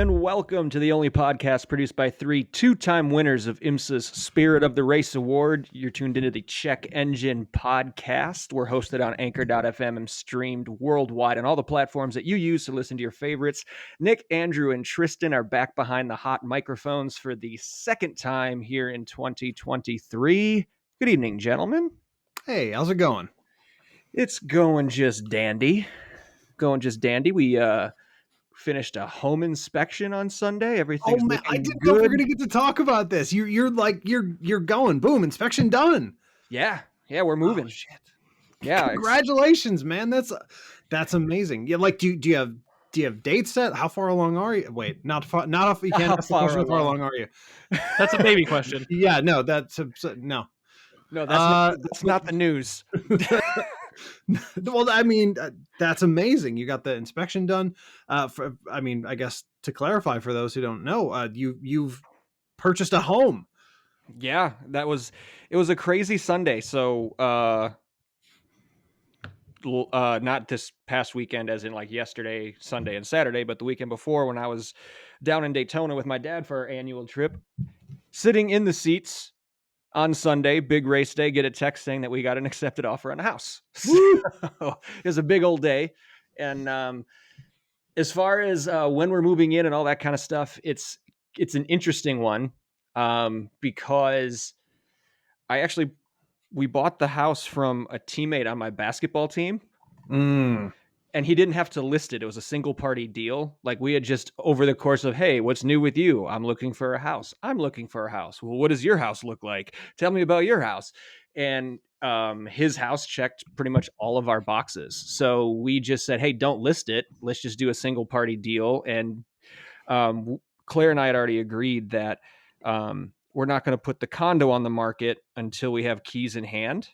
and welcome to the only podcast produced by three two-time winners of IMSA's Spirit of the Race Award. You're tuned into the Check Engine Podcast. We're hosted on Anchor.fm and streamed worldwide on all the platforms that you use to listen to your favorites. Nick, Andrew, and Tristan are back behind the hot microphones for the second time here in 2023. Good evening, gentlemen. Hey, how's it going? It's going just dandy. We finished a home inspection on Sunday. Everything's looking I didn't good. know we're gonna get to talk about this. You're going. Boom, inspection done. Yeah, we're moving. Oh, shit. Yeah, congratulations, man. That's amazing. Yeah, like do you have dates set? How far along are you? Wait, not off. You can't ask the question. How far along are you? That's a baby question. Yeah, no, no. No, that's not the news. Well, I mean, that's amazing. You got the inspection done. I guess to clarify for those who don't know, you've purchased a home. Yeah, it was a crazy Sunday. So, not this past weekend, as in like yesterday, Sunday, and Saturday, but the weekend before when I was down in Daytona with my dad for our annual trip, sitting in the seats. On Sunday, big race day, get a text saying that we got an accepted offer on a house. So it was a big old day. And as far as when we're moving in and all that kind of stuff, it's an interesting one because we bought the house from a teammate on my basketball team. And he didn't have to list it. It was a single party deal. Like we had just over the course of, hey, what's new with you? I'm looking for a house. I'm looking for a house. Well, what does your house look like? Tell me about your house. And his house checked pretty much all of our boxes. So we just said, hey, don't list it. Let's just do a single party deal. And Claire and I had already agreed that we're not going to put the condo on the market until we have keys in hand.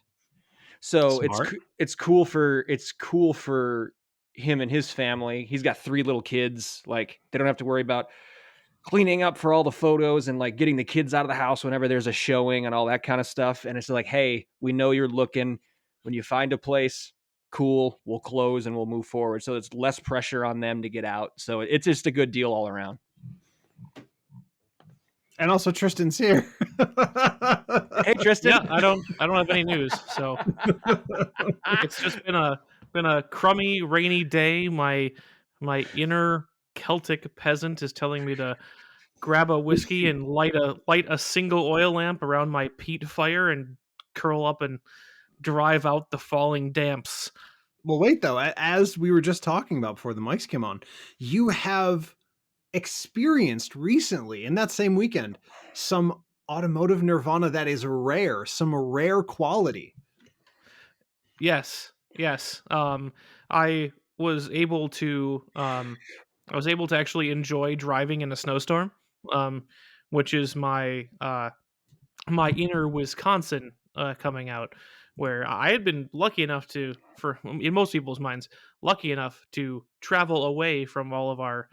So Smart. it's cool for him and his family. He's got 3 little kids. Like they don't have to worry about cleaning up for all the photos and like getting the kids out of the house whenever there's a showing and all that kind of stuff. And it's like, hey, we know you're looking. When you find a place, cool, we'll close and we'll move forward. So it's less pressure on them to get out. So it's just a good deal all around. And also Tristan's here. Hey Tristan. Yeah, I don't have any news. So it's just been a crummy, rainy day. My inner Celtic peasant is telling me to grab a whiskey and light a single oil lamp around my peat fire and curl up and drive out the falling damps. Well, wait though, as we were just talking about before the mics came on, you have experienced recently in that same weekend some automotive nirvana that is rare, some rare quality. Yes. I was able to actually enjoy driving in a snowstorm, which is my inner Wisconsin coming out, where I had been lucky enough to, in most people's minds, lucky enough to travel away from all of our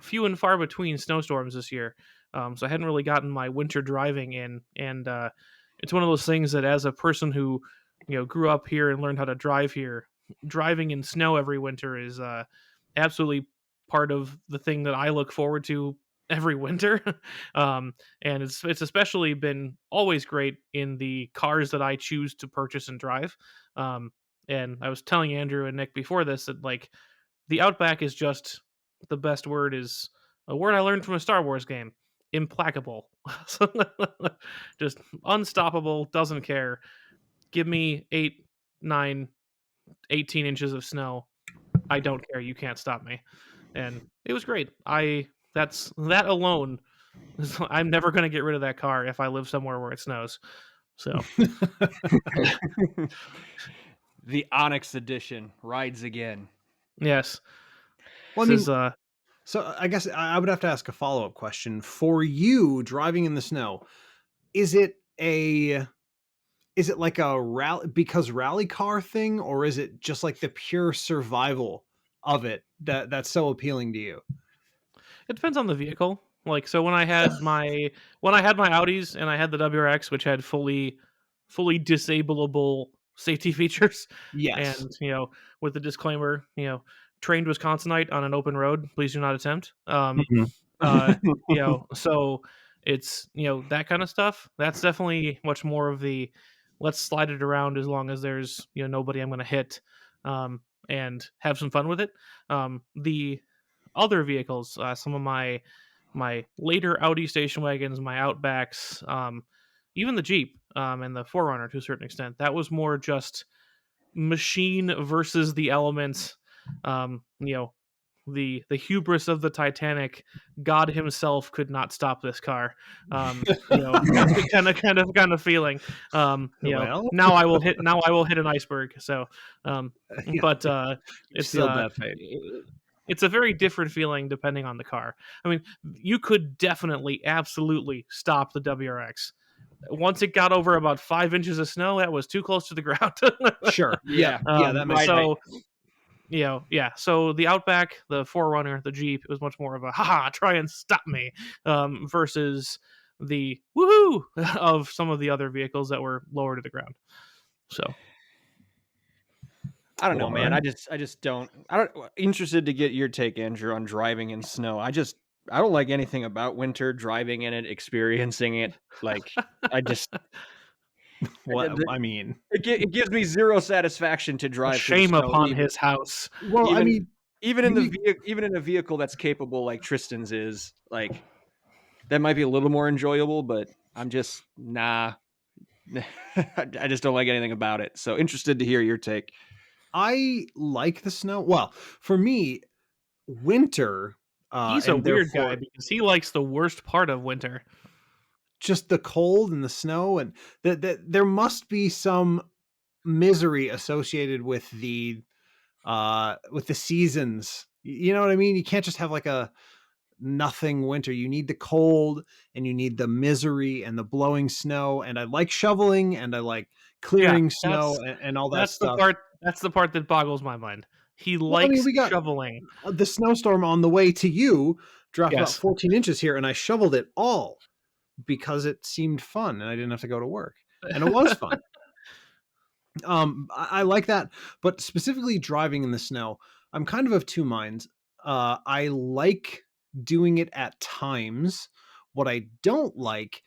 few and far between snowstorms this year. So I hadn't really gotten my winter driving in, and it's one of those things that as a person who grew up here and learned how to drive here, driving in snow every winter is absolutely part of the thing that I look forward to every winter. And it's especially been always great in the cars that I choose to purchase and drive. And I was telling Andrew and Nick before this that like the Outback is just, the best word is a word I learned from a Star Wars game. Implacable. Just unstoppable, doesn't care. Give me 8, 9, 18 inches of snow. I don't care. You can't stop me. And it was great. That alone, I'm never going to get rid of that car if I live somewhere where it snows. So The Onyx Edition rides again. Yes. Well, I mean, so I guess I would have to ask a follow-up question. For you driving in the snow, is it like a rally car thing, or is it just like the pure survival of it that's so appealing to you? It depends on the vehicle. Like, so when I had my Audis and I had the WRX, which had fully disableable safety features, yes, and with the disclaimer, trained Wisconsinite on an open road. Please do not attempt. Mhm. So it's, that kind of stuff. That's definitely much more of the let's slide it around as long as there's, nobody I'm going to hit, and have some fun with it. The other vehicles, some of my later Audi station wagons, my Outbacks, even the Jeep, and the 4Runner to a certain extent, that was more just machine versus the elements. The hubris of the Titanic. God himself could not stop this car. Kind of feeling. Well, Now I will hit an iceberg. So, yeah, but you it's sealed that fate. it's a very different feeling depending on the car. I mean, you could definitely, absolutely stop the WRX. Once it got over about 5 inches of snow, that was too close to the ground. Sure. Yeah. That makes So, so the Outback, the 4Runner, the Jeep, it was much more of a haha, try and stop me, versus the woohoo of some of the other vehicles that were lower to the ground. So I don't know, man. I just don't. Interested to get your take, Andrew, on driving in snow. I don't like anything about winter. Driving in it, experiencing it. Like I just. What I mean, it gives me zero satisfaction to drive. Shame through snow, upon his house. Well, I mean, even in a vehicle that's capable like Tristan's is, like that might be a little more enjoyable, but I'm just nah. I just don't like anything about it. So interested to hear your take. I like the snow. Well, for me, winter. He's a and weird therefore guy because he likes the worst part of winter. just the cold and the snow, and that there must be some misery associated with the seasons. You know what I mean? You can't just have like a nothing winter. You need the cold and you need the misery and the blowing snow. And I like shoveling and I like clearing snow and all that that's stuff. That's the part that boggles my mind. He Well, I likes mean, we got shoveling. the snowstorm on the way to you dropped about Yes. 14 inches here, and I shoveled it all because it seemed fun and I didn't have to go to work. And it was fun. I like that, but specifically driving in the snow, I'm kind of two minds. I like doing it at times. What I don't like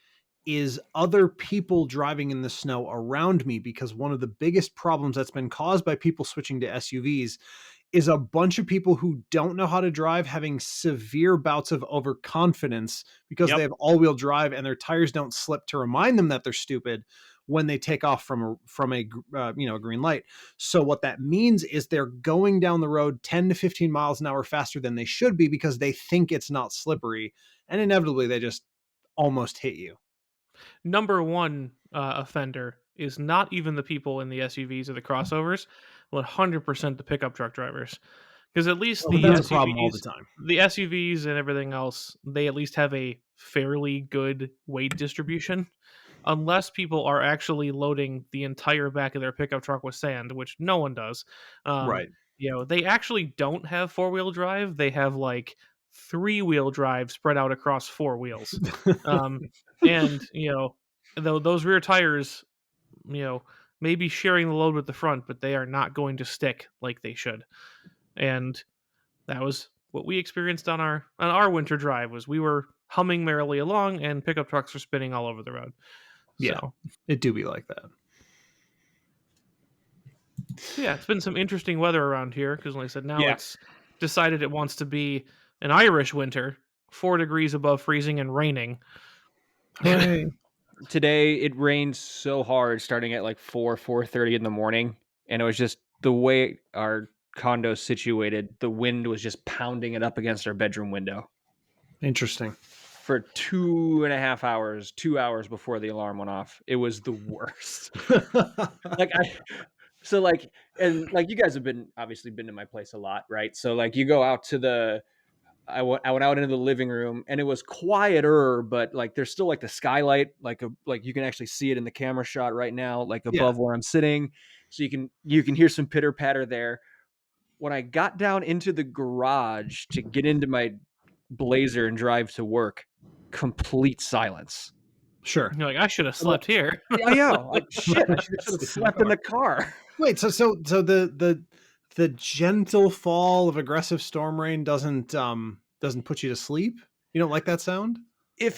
is other people driving in the snow around me, because one of the biggest problems that's been caused by people switching to SUVs is a bunch of people who don't know how to drive having severe bouts of overconfidence because Yep. they have all-wheel drive and their tires don't slip to remind them that they're stupid when they take off from a green light. So what that means is they're going down the road 10 to 15 miles an hour faster than they should be because they think it's not slippery, and inevitably they just almost hit you. Number one offender is not even the people in the SUVs or the crossovers, 100% the pickup truck drivers. Because at least Well, that's a problem all the time. The SUVs and everything else, they at least have a fairly good weight distribution. Unless people are actually loading the entire back of their pickup truck with sand, which no one does. Right. They actually don't have 4-wheel drive. They have like 3-wheel drive spread out across 4 wheels. And though those rear tires, may be sharing the load with the front, but they are not going to stick like they should. And that was what we experienced on our winter drive. Was we were humming merrily along and pickup trucks were spinning all over the road. Yeah, So, it do be like that. Yeah, it's been some interesting weather around here because, like I said, now Yeah. it's decided it wants to be an Irish winter, 4 degrees above freezing and raining. Hooray. Today it rained so hard, starting at like 4:30 in the morning, and it was just the way our condo's situated. The wind was just pounding it up against our bedroom window Interesting. for 2.5 hours, 2 hours before the alarm went off. It was the worst. And you guys have obviously been to my place a lot, right? So like you go out to I went out into the living room and it was quieter, but like there's still like the skylight, like you can actually see it in the camera shot right now, like above where I'm sitting. So you can hear some pitter patter there. When I got down into the garage to get into my Blazer and drive to work, complete silence. Sure. You're like, I should have slept here. Yeah, like shit, I should have slept in the car. Wait, so the the gentle fall of aggressive storm rain doesn't put you to sleep? You don't like that sound? If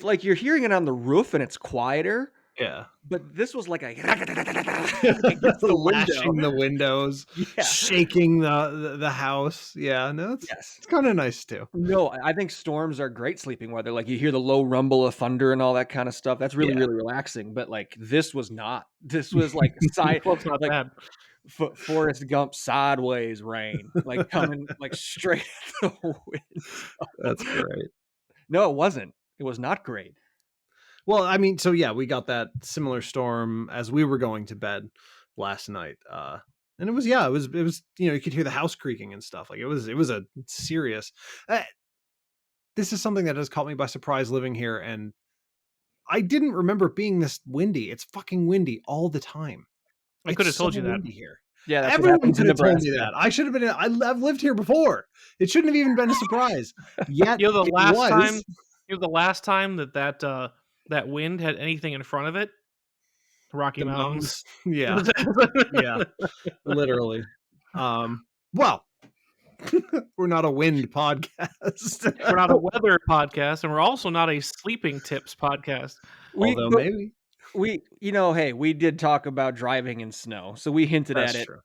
like you're hearing it on the roof and it's quieter, Yeah. but this was like a against the Lashing window. the windows, Yeah. shaking the house. Yeah, no, it's Yes. kind of nice too. No, I think storms are great sleeping weather. Like you hear the low rumble of thunder and all that kind of stuff. That's really, Yeah. really relaxing. But like this was not. This was like Well, it's not like bad. Forrest Gump sideways rain, like coming like straight at the wind. That's great. No, it wasn't. It was not great. Well, I mean, so yeah, we got that similar storm as we were going to bed last night. And it was, you could hear the house creaking and stuff. Like it was a serious, this is something that has caught me by surprise living here. And I didn't remember it being this windy. It's fucking windy all the time. I could have told you that. windy here. Yeah, that's Everyone what happens in could have told me Nebraska. that. I should have been. I've lived here before. It shouldn't have even been a surprise. Yet You know, it was. the last time that wind had anything in front of it, Rocky The Mountains. Yeah, yeah, literally. Well, we're not a wind podcast. We're not a weather podcast, and we're also not a sleeping tips podcast. Although maybe hey, we did talk about driving in snow, so we hinted that's at it. true.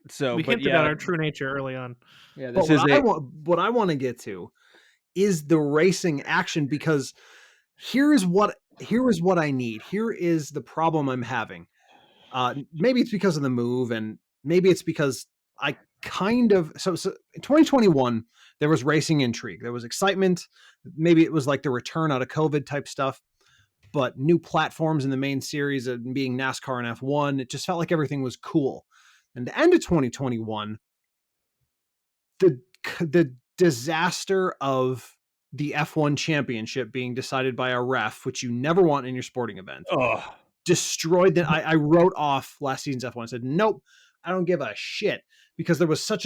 So We hinted at our true nature early on. Yeah, But this is what I want to get to is the racing action, because here is what I need. Here is the problem I'm having. Maybe it's because of the move, and maybe it's because I kind of so in 2021 there was racing intrigue, there was excitement. Maybe it was like the return out of COVID type stuff, but new platforms in the main series and being NASCAR and F1, it just felt like everything was cool. And the end of 2021, the disaster of the F1 championship being decided by a ref, which you never want in your sporting event, destroyed that. I wrote off last season's F1. I said, nope, I don't give a shit, because there was such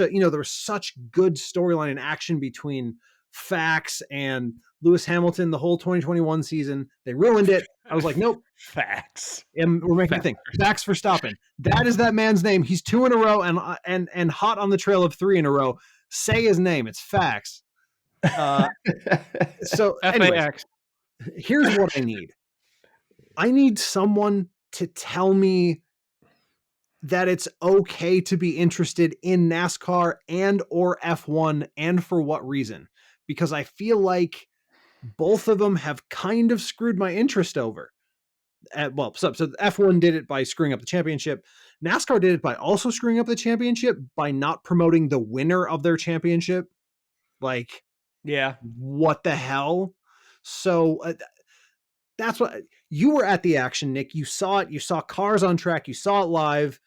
good storyline and action between Fax and Lewis Hamilton the whole 2021 season. They ruined it. I was like, nope. Facts. And we're making a thing. Fax Verstappen. That is that man's name. He's 2 in a row and hot on the trail of 3 in a row. Say his name. It's Fax. So anyways, FAX. here's what I need. I need someone to tell me that it's okay to be interested in NASCAR and or F1, and for what reason. Because I feel like both of them have kind of screwed my interest over. So F1 did it by screwing up the championship. NASCAR did it by also screwing up the championship by not promoting the winner of their championship. Like, yeah, what the hell? So that's what you were at the action, Nick. You saw it. You saw cars on track. You saw it live.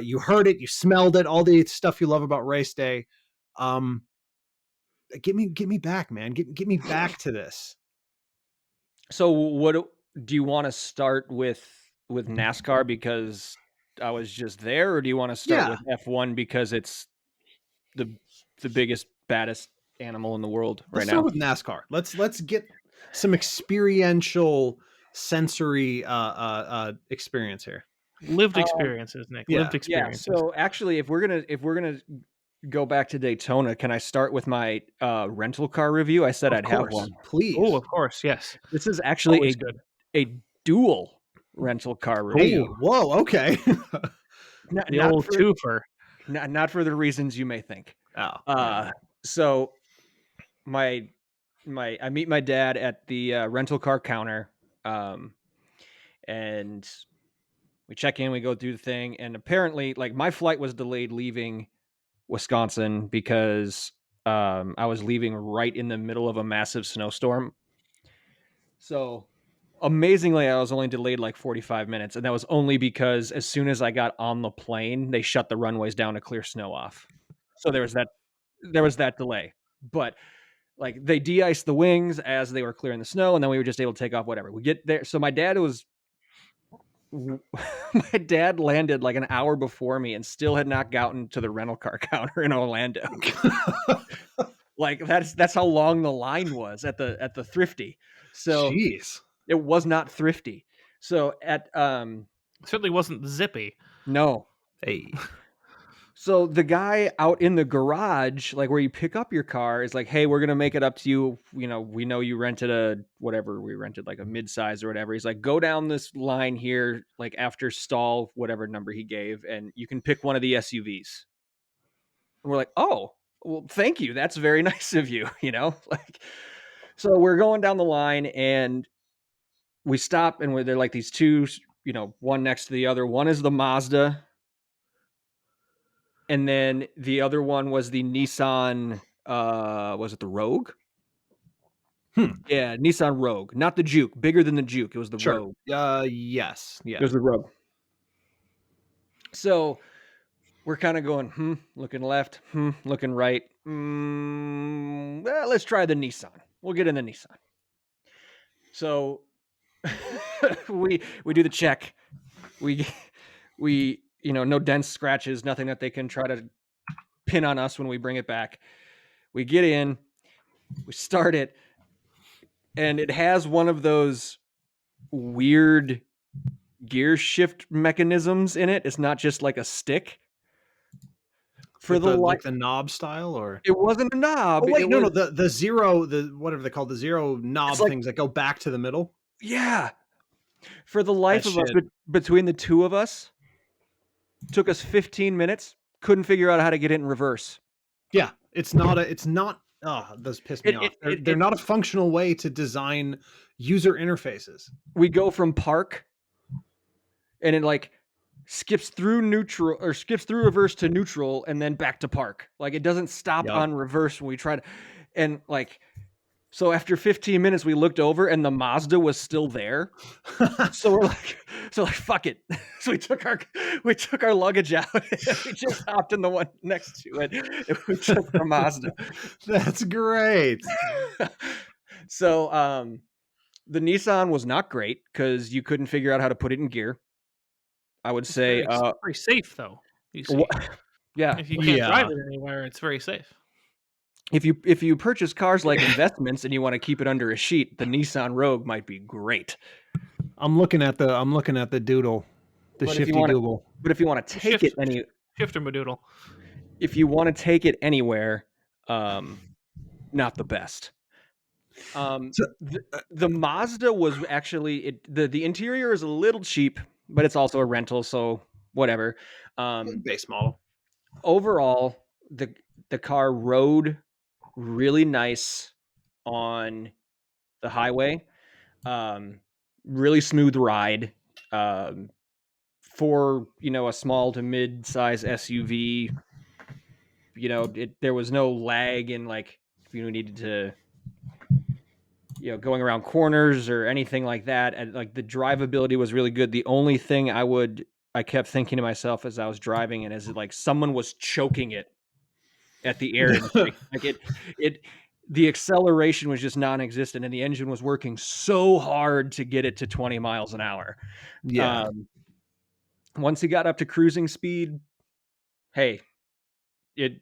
You heard it. You smelled it. All the stuff you love about race day. Get me back, man. Get me back to this. So what do you want to start with NASCAR because I was just there, or do you want to start with F1 because it's the biggest, baddest animal in the world right now? Let's start with NASCAR. Let's get some experiential sensory experience here. Lived experiences, Nick. Yeah, lived experiences. So actually, if we're gonna go back to Daytona, can I start with my rental car review? I said I'd have one. Please. Oh, of course, yes. This is actually a dual rental car review. Hey, whoa, okay. The old twofer. Not for the reasons you may think. Oh. So I meet my dad at the rental car counter, and we check in, we go through the thing, and apparently, like, my flight was delayed leaving Wisconsin because I was leaving right in the middle of a massive snowstorm. So amazingly, I was only delayed like 45 minutes, and that was only because as soon as I got on the plane, they shut the runways down to clear snow off. So there was that delay. But like, they de-iced the wings as they were clearing the snow, and then we were just able to take off whatever. We get there. So my dad landed like an hour before me and still had not gotten to the rental car counter in Orlando. Like, that's how long the line was at the Thrifty. So jeez. It was not thrifty. So at certainly wasn't zippy. No. Hey. So the guy out in the garage, like where you pick up your car, is like, "Hey, we're gonna make it up to you. You know, we know you rented we rented like a midsize or whatever." He's like, "Go down this line here, like after stall whatever number he gave, and you can pick one of the SUVs." And we're like, "Oh, well, thank you. That's very nice of you." You know, like, so we're going down the line and we stop, and they're like these two, you know, one next to the other. One is the Mazda. And then the other one was the Nissan, was it the Rogue? Yeah, Nissan Rogue, not the Juke, bigger than the Juke. It was the Sure. Rogue. Yes. It was the Rogue. So we're kind of going, looking left, looking right. Well, let's try the Nissan. We'll get in the Nissan. So we do the check. We you know, no dents, scratches, nothing that they can try to pin on us when we bring it back. We get in, we start it, and it has one of those weird gear shift mechanisms in it. It's not just like a stick. For like the knob style, or it wasn't a knob. Oh wait, no, the zero, the whatever they call the zero knob like, things that go back to the middle. Yeah. For the life of us, between the two of us, took us 15 minutes. Couldn't figure out how to get it in reverse. Yeah, it's not. Oh, those piss me off. They're not a functional way to design user interfaces. We go from park, and it like skips through neutral or skips through reverse to neutral and then back to park. Like it doesn't stop on reverse when we try to, and like, so after 15 minutes we looked over and the Mazda was still there. So we're like, fuck it. So we took our luggage out and we just hopped in the one next to it and we took the Mazda. That's great. So the Nissan was not great because you couldn't figure out how to put it in gear. I would say very safe though. You see. Yeah. If you can't drive it anywhere, it's very safe. If you purchase cars like investments and you want to keep it under a sheet, the Nissan Rogue might be great. I'm looking at the doodle, the shifty doodle. But if you want to take it shifter madoodle. If you want to take it anywhere, not the best. The Mazda was actually the interior is a little cheap, but it's also a rental, so whatever. Base model. Overall, the car rode really nice on the highway. Really smooth ride. For, you know, a small to mid-size SUV, you know, there was no lag in, like, if you needed to, you know, going around corners or anything like that. And like the drivability was really good. The only thing I kept thinking to myself as I was driving, and as like someone was choking it at the air intake. Like the acceleration was just non-existent, and the engine was working so hard to get it to 20 miles an hour. Yeah. Once he got up to cruising speed, hey, it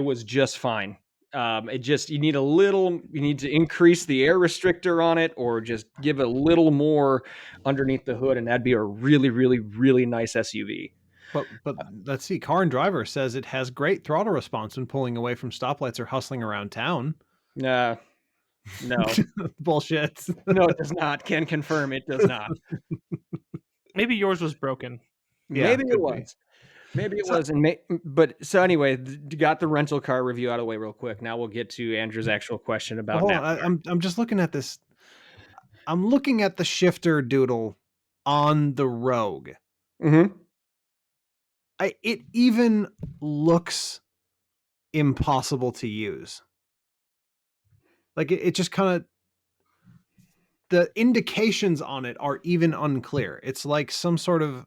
was just fine. You need to increase the air restrictor on it, or just give a little more underneath the hood, and that'd be a really, really, really nice SUV. But let's see. Car and Driver says it has great throttle response when pulling away from stoplights or hustling around town. No. Bullshit. No, it does not. Can confirm it does not. Maybe yours was broken. Yeah, maybe it was. Maybe it was. But so anyway, got the rental car review out of the way real quick. Now we'll get to Andrew's actual question about I'm just looking at this. I'm looking at the shifter doodle on the Rogue. Mm-hmm. It even looks impossible to use. Like it just kind of, the indications on it are even unclear. It's like some sort of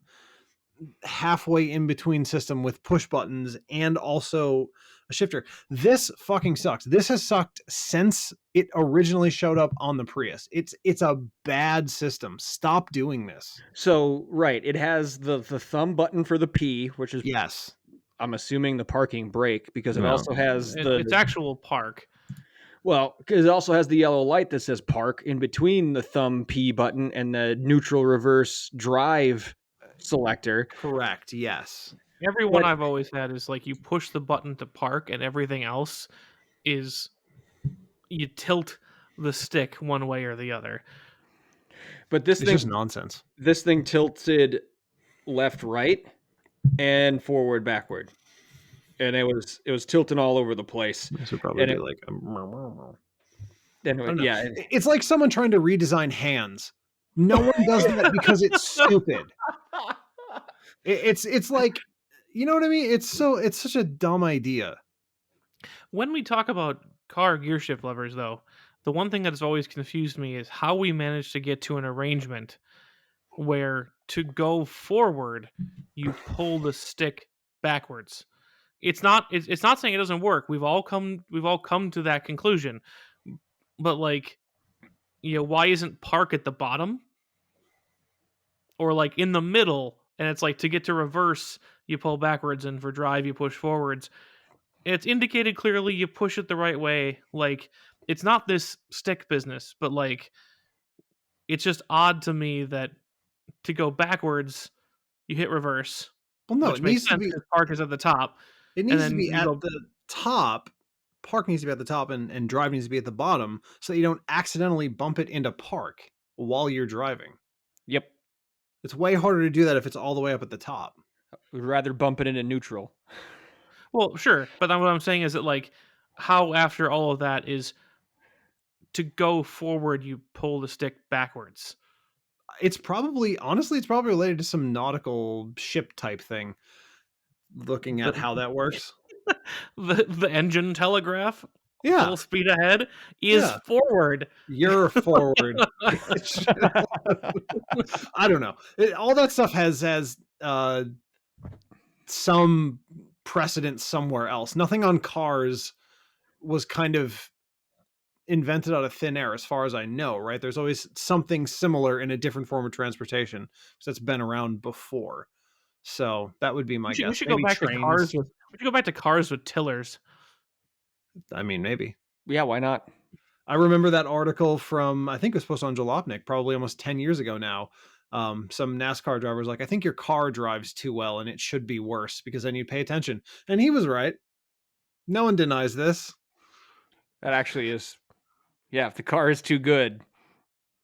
halfway in between system with push buttons and also a shifter. This fucking sucks. This has sucked since it originally showed up on the Prius. It's a bad system. Stop doing this. So, right, it has the thumb button for the P, which is, yes, I'm assuming the parking brake, because it also has it's actual park. Well, because it also has the yellow light that says park in between the thumb P button and the neutral reverse drive selector. Correct. Yes. Everyone But I've always had is like you push the button to park, and everything else is you tilt the stick one way or the other. but It's just nonsense. this thing tilted left, right, and forward, backward, and it was tilting all over the place. This would probably And be it, like, I and don't know. yeah, It's like someone trying to redesign hands. No one does that because it's stupid. It's like, you know what I mean? It's such a dumb idea. When we talk about car gear shift levers, though, the one thing that has always confused me is how we managed to get to an arrangement where to go forward, you pull the stick backwards. It's not saying it doesn't work. We've all come to that conclusion. But like, why isn't park at the bottom? Or like in the middle, and it's like to get to reverse, you pull backwards, and for drive you push forwards. It's indicated clearly you push it the right way. Like, it's not this stick business, but like it's just odd to me that to go backwards you hit reverse, Well, no, which it makes needs to sense be. because park is at the top. It And needs to then be you at go, the top. Park needs to be at the top, and drive needs to be at the bottom, so that you don't accidentally bump it into park while you're driving. yep. It's way harder to do that if it's all the way up at the top. We'd rather bump it into neutral. well, sure, but then what I'm saying is that like how after all of that is to go forward you pull the stick backwards. It's probably related to some nautical ship type thing. Looking at how that works. The engine telegraph Yeah, full speed ahead is Yeah. forward. you're forward. I don't know. All that stuff has some precedent somewhere else. Nothing on cars was kind of invented out of thin air, as far as I know. Right? There's always something similar in a different form of transportation that's been around before. So that would be my guess. We should go Maybe back to trains. cars with we should go back to cars with tillers. I mean, maybe. Yeah, why not? I remember that article from, I think it was posted on Jalopnik, probably almost 10 years ago now. Some NASCAR driver was like, I think your car drives too well and it should be worse because then you'd pay attention. And he was right. No one denies this. That actually is. Yeah, if the car is too good,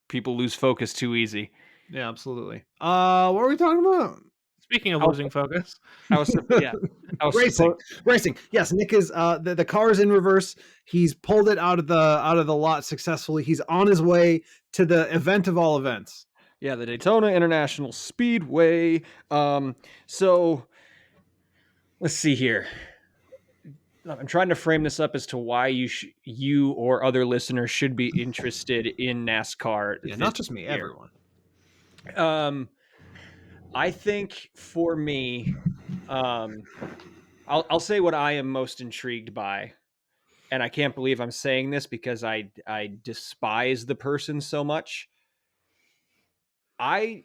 people lose focus too easy. Yeah, absolutely. What were we talking about? Speaking of Oh. losing focus, I was Racing. Racing. Yes, Nick is the car is in reverse. He's pulled it out of the lot successfully. He's on his way to the event of all events. Yeah, the Daytona International Speedway. So let's see here. I'm trying to frame this up as to why you or other listeners should be interested in NASCAR. Yeah, not just me, year. everyone. I think for me, I'll say what I am most intrigued by, and I can't believe I'm saying this because I despise the person so much. I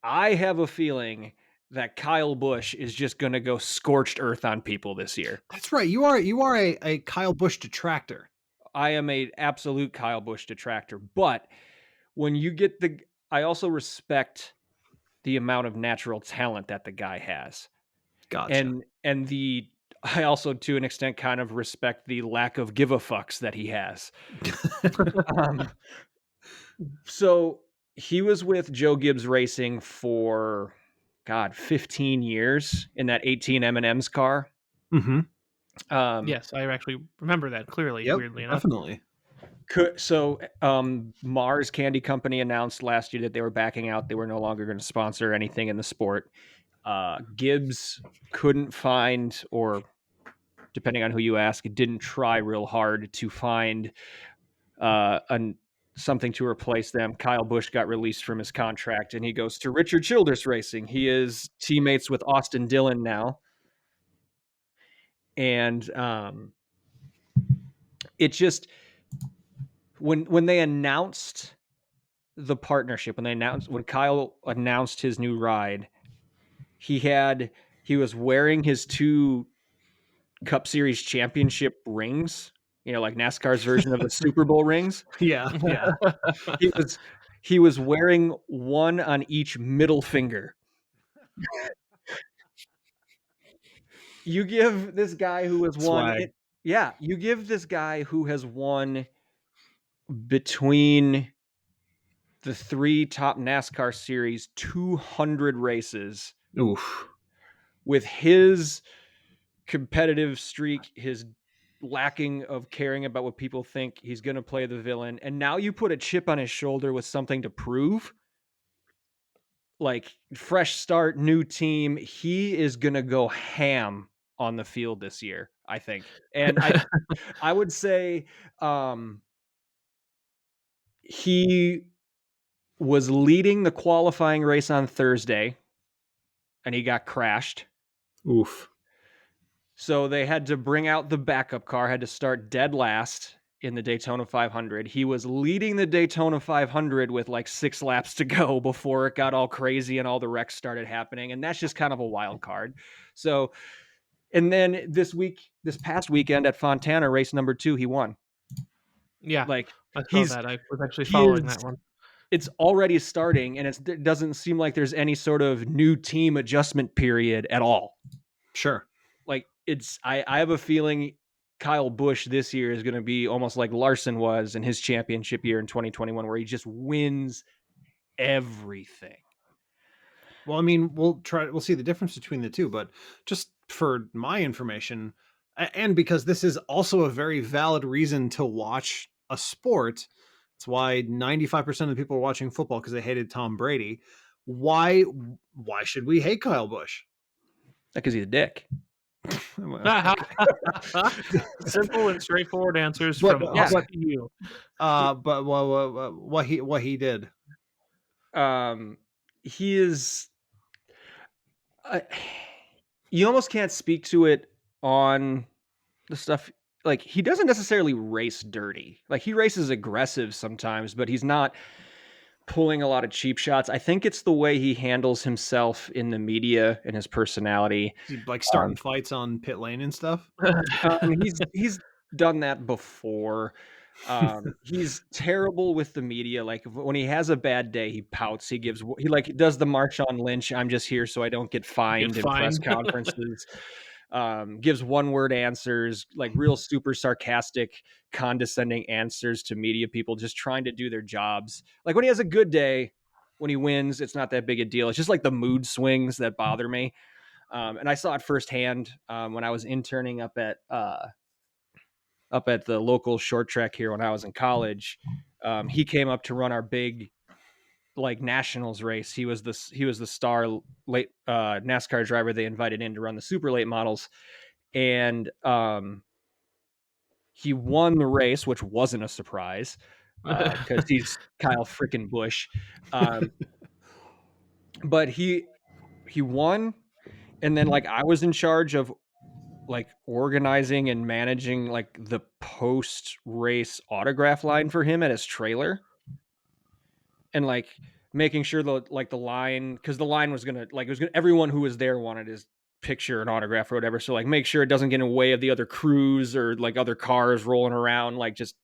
have a feeling that Kyle Busch is just going to go scorched earth on people this year. That's right. You are a Kyle Busch detractor. I am a absolute Kyle Busch detractor, but when you get I also respect the amount of natural talent that the guy has. Gotcha. And I also to an extent kind of respect the lack of give a fucks that he has. So he was with Joe Gibbs Racing for 15 years in that 18 M&M's car. Mm-hmm. yes, I actually remember that clearly. Yep, Weirdly enough, definitely. So Mars Candy Company announced last year that they were backing out. They were no longer going to sponsor anything in the sport. Gibbs couldn't find, or depending on who you ask, didn't try real hard to find something to replace them. Kyle Busch got released from his contract, and he goes to Richard Childress Racing. He is teammates with Austin Dillon now. And it just... When they announced the partnership, when Kyle announced his new ride, he was wearing his 2 Cup Series championship rings, like NASCAR's version of the Super Bowl rings. Yeah. He was wearing one on each middle finger. You give this guy who has won Swag. it. Yeah, you give this guy who has won between the 3 top NASCAR series 200 races Oof. with his competitive streak, his lacking of caring about what people think. He's going to play the villain. And now you put a chip on his shoulder with something to prove. Like, fresh start, new team. He is going to go ham on the field this year, I think. And I would say he was leading the qualifying race on Thursday and he got crashed. Oof. So they had to bring out the backup car, had to start dead last in the Daytona 500. He was leading the Daytona 500 with like 6 laps to go before it got all crazy and all the wrecks started happening. And that's just kind of a wild card. So, and then this past weekend at Fontana, race number 2, he won. Yeah, Like, I saw that. I was actually following that one. It's already starting, and it doesn't seem like there's any sort of new team adjustment period at all. Sure. Like, I have a feeling Kyle Busch this year is going to be almost like Larson was in his championship year in 2021, where he just wins everything. Well, I mean, we'll see the difference between the two, but just for my information, and because this is also a very valid reason to watch a sport, it's why 95% of the people are watching football because they hated Tom Brady. Why should we hate Kyle Busch? Because he's a dick. Simple and straightforward answers But- from yeah, us but- to you. But what he did. He is. You almost can't speak to it on the stuff. Like, he doesn't necessarily race dirty. Like, he races aggressive sometimes, but he's not pulling a lot of cheap shots. I think it's the way he handles himself in the media and his personality. Is he like starting fights on pit lane and stuff? He's done that before. He's terrible with the media. Like, when he has a bad day, he pouts. He does the Marshawn Lynch, I'm just here so I don't get fined in press conferences. Gives one-word answers, like real super sarcastic, condescending answers to media people just trying to do their jobs. Like, when he has a good day, when he wins, it's not that big a deal. It's just like the mood swings that bother me. And I saw it firsthand when I was interning up at the local short track here when I was in college. He came up to run our big like nationals race. He was the star late NASCAR driver they invited in to run the super late models, and he won the race, which wasn't a surprise because he's Kyle freaking Busch. But he won, and then like I was in charge of like organizing and managing like the post race autograph line for him at his trailer, and like making sure the line, because the line was gonna everyone who was there wanted his picture and autograph or whatever, so like make sure it doesn't get in the way of the other crews or like other cars rolling around, like just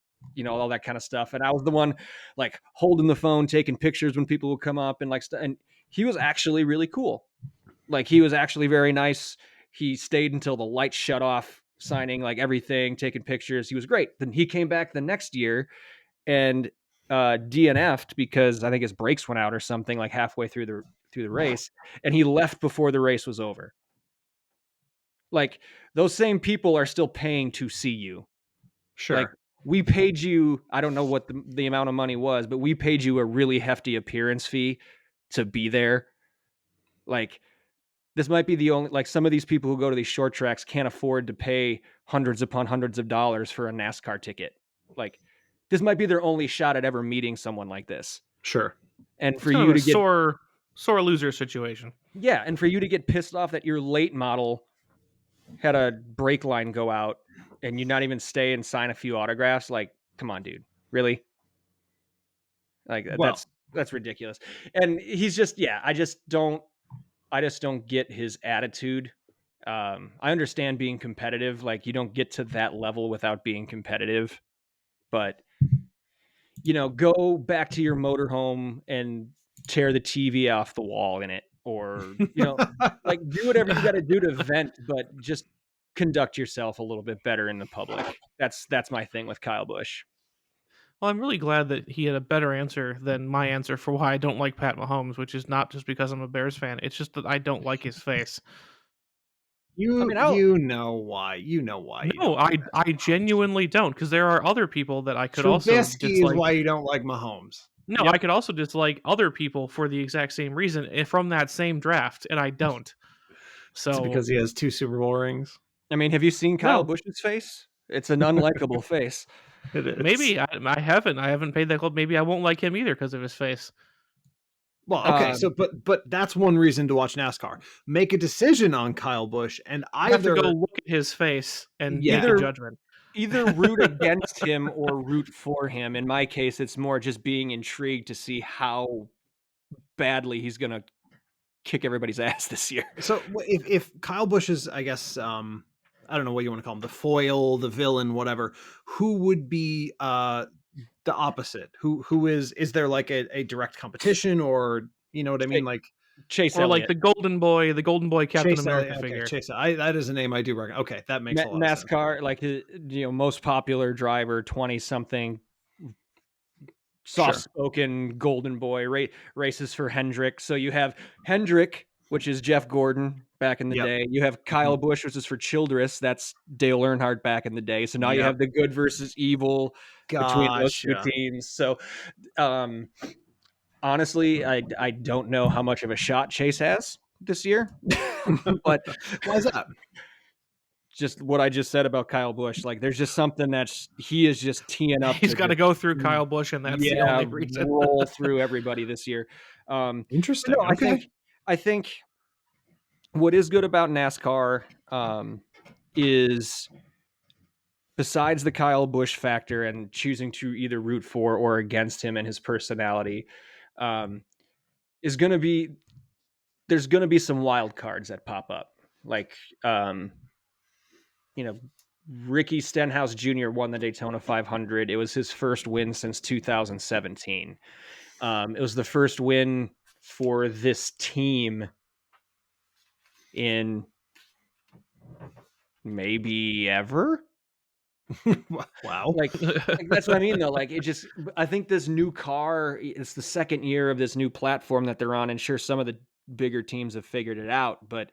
all that kind of stuff. And I was the one like holding the phone, taking pictures when people would come up and like and he was actually really cool. Like, he was actually very nice. He stayed until the lights shut off, signing like everything, taking pictures. He was great. Then he came back the next year and DNF'd because I think his brakes went out or something like halfway through the race, and he left before the race was over. Like, those same people are still paying to see you. Sure. Like, we paid you, I don't know what the amount of money was, but we paid you a really hefty appearance fee to be there. Like, this might be the only, like, some of these people who go to these short tracks can't afford to pay hundreds upon hundreds of dollars for a NASCAR ticket. Like, this might be their only shot at ever meeting someone like this. Sure. And for It's kind you of to a get sore loser situation. Yeah, and for you to get pissed off that your late model had a brake line go out and you not even stay and sign a few autographs, like, come on, dude. Really? Like, Well, that's ridiculous. And he's just, I just don't get his attitude. I understand being competitive. Like, you don't get to that level without being competitive, but go back to your motorhome and tear the TV off the wall in it. or like do whatever you got to do to vent, but just conduct yourself a little bit better in the public. That's my thing with Kyle Busch. Well, I'm really glad that he had a better answer than my answer for why I don't like Pat Mahomes, which is not just because I'm a Bears fan. It's just that I don't like his face. You mean, you know why. You know why. No, I genuinely don't, because there are other people that I could also Trubisky is dislike. why you don't like Mahomes. No, Yep. I could also dislike other people for the exact same reason from that same draft, and I don't. So It's because he has 2 Super Bowl rings. I mean, have you seen Kyle No. Busch's face? It's an unlikable face. It is. maybe I haven't paid that close. Maybe I won't like him either because of his face. Well, okay, so but that's one reason to watch NASCAR. Make a decision on Kyle Busch, and I have either to go look at his face and Yeah. make a judgment. Either root against him or root for him. In my case, it's more just being intrigued to see how badly he's going to kick everybody's ass this year. So if Kyle Busch is, I guess, I don't know what you want to call him, the foil, the villain, whatever, who would be the opposite? Who is there like a direct competition, or you know what I mean? Like Chase Or like Elliott. the Golden Boy Captain Chase America Elliott. figure. Okay, Chase. That is a name I do recognize. Okay, that makes a lot of sense. NASCAR, like most popular driver, 20-something, soft-spoken Golden Boy, races for Hendrick. So you have Hendrick, which is Jeff Gordon back in the Yep. day. You have Kyle Busch, which is for Childress. That's Dale Earnhardt back in the day. So now you Yep. have the good versus evil between those two Gotcha. teams. So honestly, I don't know how much of a shot Chase has this year, but Why is that? just what I just said about Kyle Busch, like there's just something he is just teeing up. He's got to go through Kyle Busch, and that's the only reason. roll through everybody this year. Interesting. No, Okay. I think what is good about NASCAR is, besides the Kyle Busch factor and choosing to either root for or against him and his personality, is going to be, there's going to be some wild cards that pop up. Like, Ricky Stenhouse Jr. won the Daytona 500. It was his first win since 2017. It was the first win for this team in maybe ever. Wow. Like that's what I mean, though. Like I think this new car, it's the second year of this new platform that they're on, and sure, some of the bigger teams have figured it out, but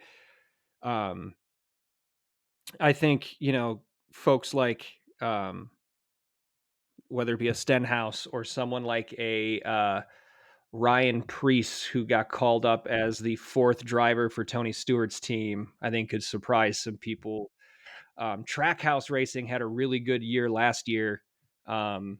I think folks like whether it be a Stenhouse or someone like a Ryan Preece, who got called up as the fourth driver for Tony Stewart's team, I think could surprise some people. Trackhouse Racing had a really good year last year. But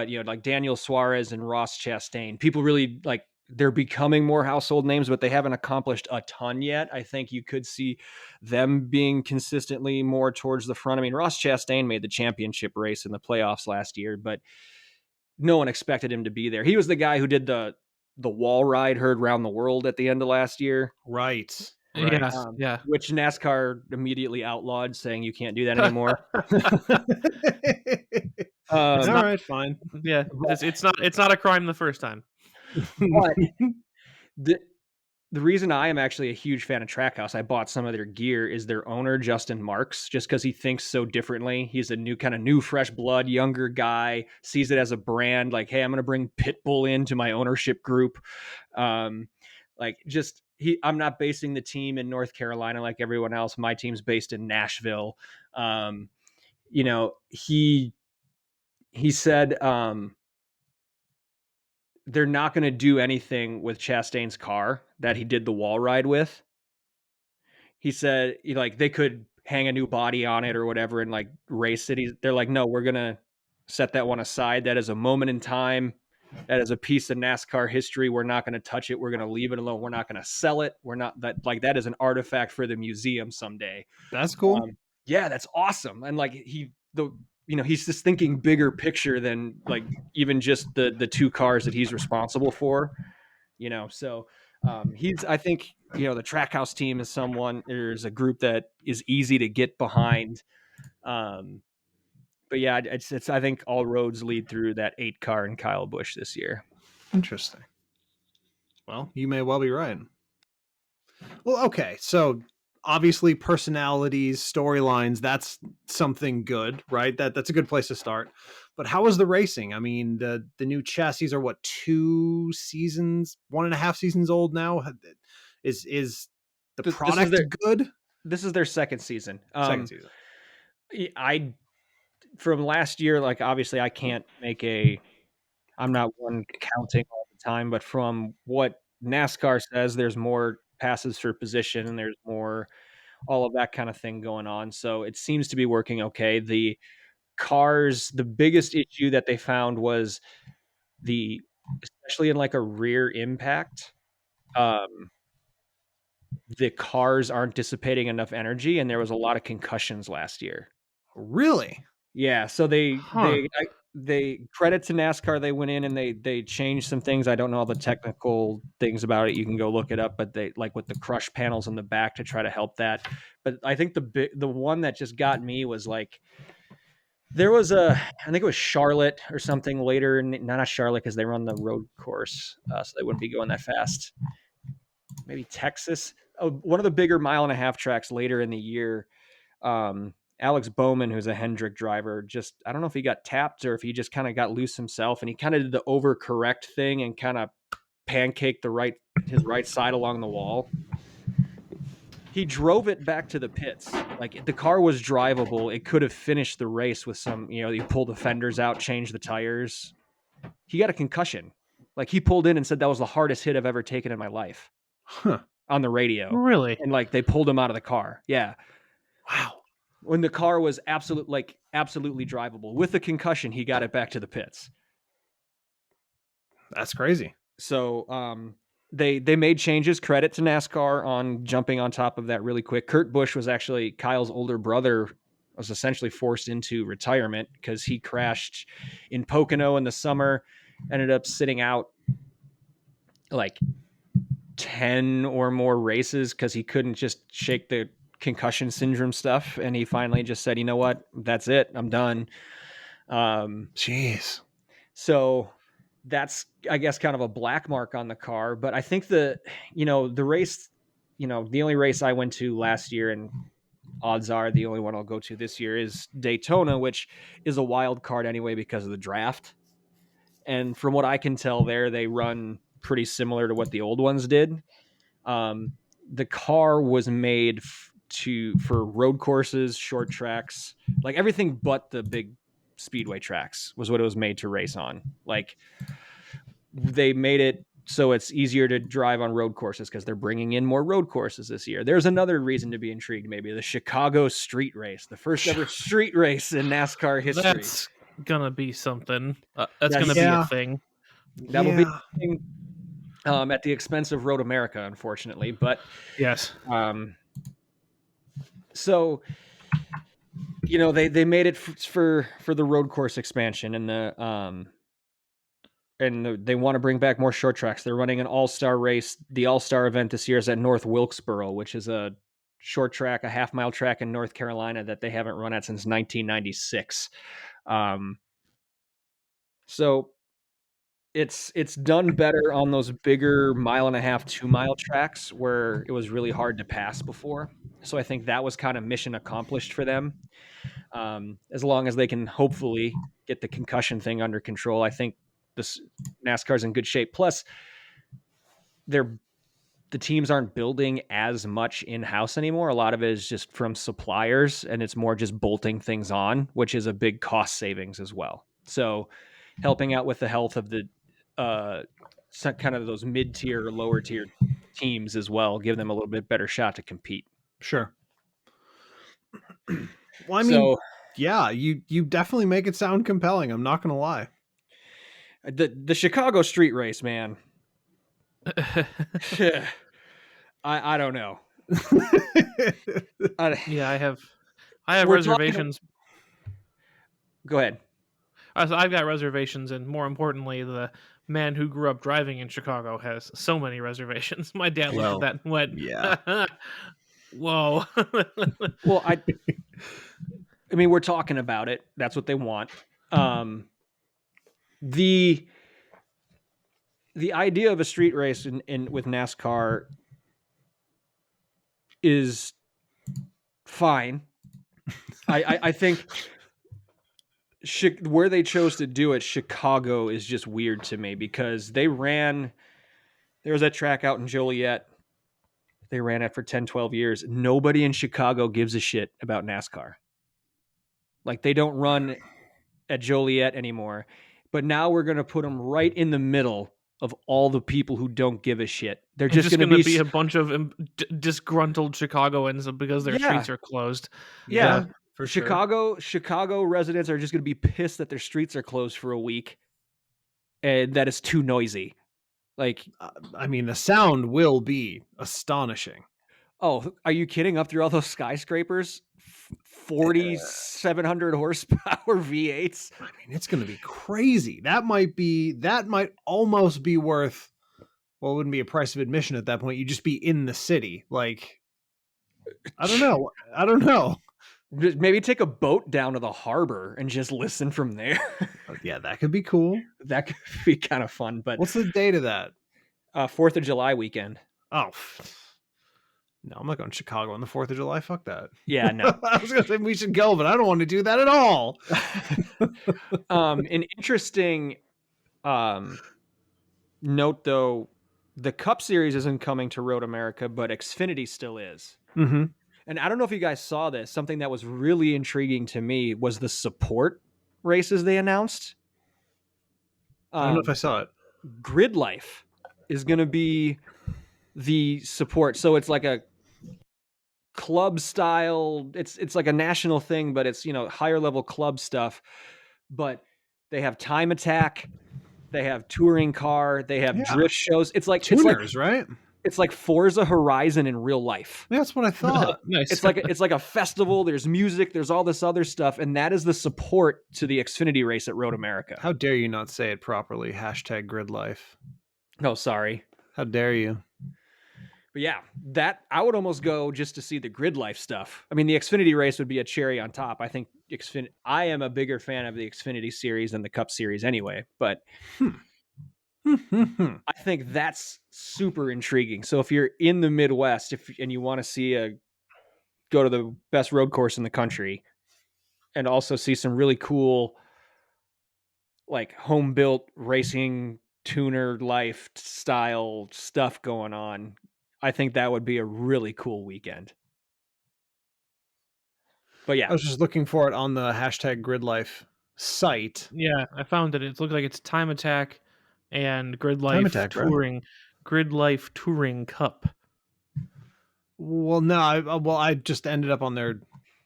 like Daniel Suarez and Ross Chastain, people really like, they're becoming more household names, but they haven't accomplished a ton yet. I think you could see them being consistently more towards the front. I mean, Ross Chastain made the championship race in the playoffs last year, but no one expected him to be there. He was the guy who did the wall ride heard around the world at the end of last year. Right. Yeah. Which NASCAR immediately outlawed, saying you can't do that anymore. All right, fine. Yeah, it's not a crime the first time. But the reason I am actually a huge fan of Trackhouse, I bought some of their gear, is their owner, Justin Marks, just because he thinks so differently. He's a new fresh blood, younger guy, sees it as a brand. Like, hey, I'm going to bring Pitbull into my ownership group. I'm not basing the team in North Carolina like everyone else. My team's based in Nashville. He said they're not going to do anything with Chastain's car that he did the wall ride with. He said they could hang a new body on it or whatever and like race it. They're like, no, we're going to set that one aside. That is a moment in time. That is a piece of NASCAR history. We're not going to touch it. We're going to leave it alone. We're not going to sell it. We're not that is an artifact for the museum someday. That's cool. Yeah, that's awesome. And like he's just thinking bigger picture than like even just the two cars that he's responsible for, so I think the Trackhouse team is there's a group that is easy to get behind. But yeah, it's I think all roads lead through that 8 car and Kyle Busch this year. Interesting. Well, you may well be right. Well, okay. So obviously personalities, storylines, that's something good, right? That's a good place to start. But how is the racing? I mean, the new chassis are what, 2 seasons, 1.5 seasons old now? Is the This is product good? this is their second season. Second season. I from last year, like obviously I'm not one counting all the time, but from what NASCAR says, there's more passes for position and there's more all of that kind of thing going on. So it seems to be working okay. The cars, the biggest issue that they found was especially in like a rear impact, um, the cars aren't dissipating enough energy, and there was a lot of concussions last year. Really? Yeah, so Huh. they credit to NASCAR. They went in and they changed some things. I don't know all the technical things about it. You can go look it up, but they like with the crush panels in the back to try to help that. But I think the one that just got me was like there was I think it was Charlotte or something later, not Charlotte because they run the road course, so they wouldn't be going that fast. Maybe Texas. Oh, one of the bigger 1.5 mile tracks later in the year. Alex Bowman, who's a Hendrick driver, just I don't know if he got tapped or if he just kind of got loose himself, and he kind of did the overcorrect thing and kind of pancaked his right side along the wall. He drove it back to the pits. Like the car was drivable. It could have finished the race with some, you pull the fenders out, change the tires. He got a concussion. Like he pulled in and said that was the hardest hit I've ever taken in my life. Huh. On the radio. Really? And like they pulled him out of the car. Yeah. Wow. When the car was absolutely drivable. With the concussion, he got it back to the pits. That's crazy. So they made changes. Credit to NASCAR on jumping on top of that really quick. Kurt Busch was actually Kyle's older brother, was essentially forced into retirement because he crashed in Pocono in the summer, ended up sitting out like 10 or more races because he couldn't just shake the concussion syndrome stuff, and he finally just said, you know what, that's it, I'm done. Jeez. So that's, I guess, kind of a black mark on the car. But I think the race, the only race I went to last year, and odds are the only one I'll go to this year, is Daytona, which is a wild card anyway because of the draft. And from what I can tell there, they run pretty similar to what the old ones did. The car was made for road courses, short tracks, like everything but the big speedway tracks was what it was made to race on. Like they made it so it's easier to drive on road courses because they're bringing in more road courses this year. There's another reason to be intrigued, maybe the Chicago Street Race, the first ever street race in NASCAR history. That's gonna be something. That's gonna be a thing. That'll be a thing. At the expense of Road America, unfortunately. But yes. So they made it for the road course expansion, and they want to bring back more short tracks. They're running an all-star race. The all-star event this year is at North Wilkesboro, which is a short track, a 1/2 mile track in North Carolina that they haven't run at since 1996. So it's done better on those bigger 1.5 mile, 2 mile tracks where it was really hard to pass before. So I think that was kind of mission accomplished for them. As long as they can hopefully get the concussion thing under control, I think this NASCAR's in good shape. Plus, the teams aren't building as much in-house anymore. A lot of it is just from suppliers, and it's more just bolting things on, which is a big cost savings as well. So helping out with the health of the kind of those mid-tier or lower-tier teams as well, give them a little bit better shot to compete. Sure. Well, I mean, yeah, you definitely make it sound compelling. I'm not going to lie. The Chicago Street Race, man. I don't know. Yeah, I have reservations. Go ahead. I've got reservations, and more importantly, the man who grew up driving in Chicago has so many reservations. My dad looked at that and went, "Yeah, whoa." Well, I mean, we're talking about it. That's what they want. the idea of a street race in with NASCAR is fine. I think where they chose to do it, Chicago, is just weird to me because there was that track out in Joliet. They ran it for 10, 12 years. Nobody in Chicago gives a shit about NASCAR. Like, they don't run at Joliet anymore. But now we're going to put them right in the middle of all the people who don't give a shit. They're It's just going to to be a bunch of disgruntled Chicagoans because their streets are closed. Yeah. For Chicago residents are just going to be pissed that their streets are closed for a week and that it's too noisy. Like, I mean, the sound will be astonishing. Oh, are you kidding? Up through all those skyscrapers, 4,700 horsepower V8s. I mean, it's going to be crazy. That might almost be worth. Well, it wouldn't be a price of admission at that point. You'd just be in the city. Like, I don't know. Maybe take a boat down to the harbor and just listen from there. Yeah, that could be cool. That could be kind of fun. But what's the date of that? 4th of July weekend. Oh, no, I'm not going to Chicago on the 4th of July. Fuck that. Yeah, no. I was going to say we should go, but I don't want to do that at all. An interesting note, though, the Cup Series isn't coming to Road America, but Xfinity still is. Mm-hmm. And I don't know if you guys saw this. Something that was really intriguing to me was the support races they announced. I don't know if I saw it. Grid Life is going to be the support. So it's like a club style. It's like a national thing, but it's, higher level club stuff. But they have Time Attack. They have touring car. They have drift shows. It's like tuners, right? It's like Forza Horizon in real life. Yeah, that's what I thought. Nice. It's like a festival. There's music. There's all this other stuff, and that is the support to the Xfinity race at Road America. How dare you not say it properly? #Grid Life. No, sorry. How dare you? But yeah, that I would almost go just to see the Grid Life stuff. I mean, the Xfinity race would be a cherry on top. I think I am a bigger fan of the Xfinity series than the Cup series anyway, but I think that's super intriguing. So if you're in the Midwest, and you want to see go to the best road course in the country and also see some really cool, like, home built racing tuner life style stuff going on, I think that would be a really cool weekend. But yeah, I was just looking for it on the #Grid Life site. Yeah, I found it. It looked like it's Time Attack and Grid Life Touring, Grid Life Touring Cup. Well, no, I just ended up on their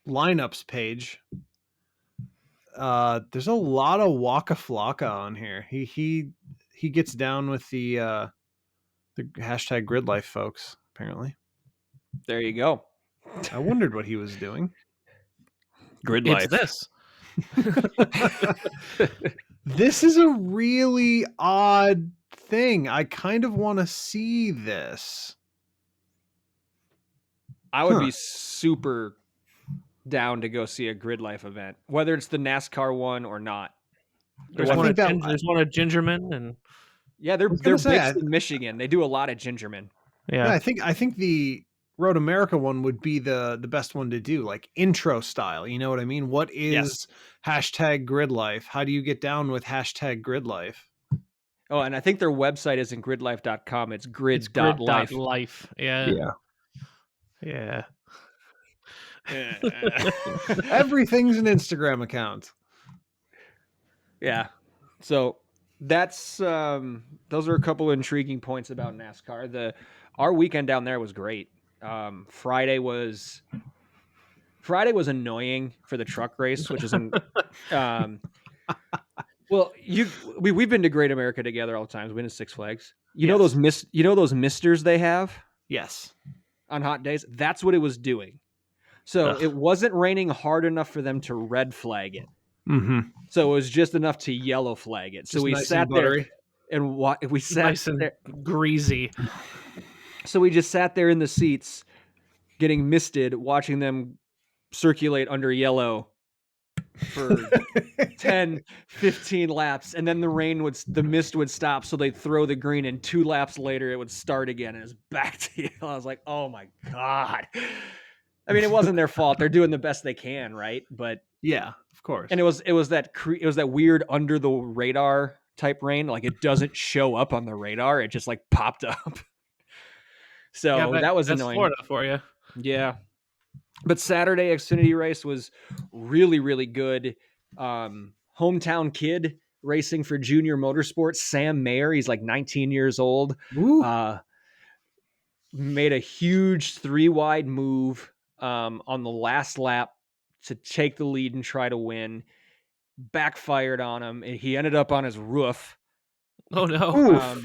lineups page. There's a lot of Waka Flocka on here. He gets down with the #Grid Life folks, apparently. There you go. I wondered what he was doing. Grid Life. It's this. This is a really odd thing. I kind of want to see this. I would be super down to go see a Grid Life event, whether it's the NASCAR one or not. There's one at Gingerman, and they're based in Michigan. They do a lot of Gingerman. Yeah, I think the Road America one would be the best one to do, like intro style. You know what I mean? What is #Grid Life? How do you get down with #Grid Life? Oh, and I think their website isn't gridlife.com. It's grid.life. Life. Yeah. Everything's an Instagram account. Yeah. So that's those are a couple of intriguing points about NASCAR. Our weekend down there was great. Friday was annoying for the truck race, which is well, we've been to Great America together all the time. We've been to Six Flags. You know those misters they have? Yes. On hot days? That's what it was doing. So it wasn't raining hard enough for them to red flag it. Mm-hmm. So it was just enough to yellow flag it. So we sat there and we sat nice and there greasy. So we just sat there in the seats getting misted, watching them circulate under yellow for 10, 15 laps, and then the mist would stop, so they'd throw the green, and 2 laps later it would start again, and it's back to you. I was like, oh my God. I mean, it wasn't their fault. They're doing the best they can, right? But yeah, of course. and it was that weird under the radar type rain. Like it doesn't show up on the radar. It just like popped up. So Yeah, that was that's annoying. Florida for you. Yeah. But Saturday Xfinity race was really, really good. Hometown kid racing for Junior Motorsports, Sam Mayer. He's like 19 years old. Made a huge 3-wide move on the last lap to take the lead and try to win. Backfired on him, and he ended up on his roof. Oh no.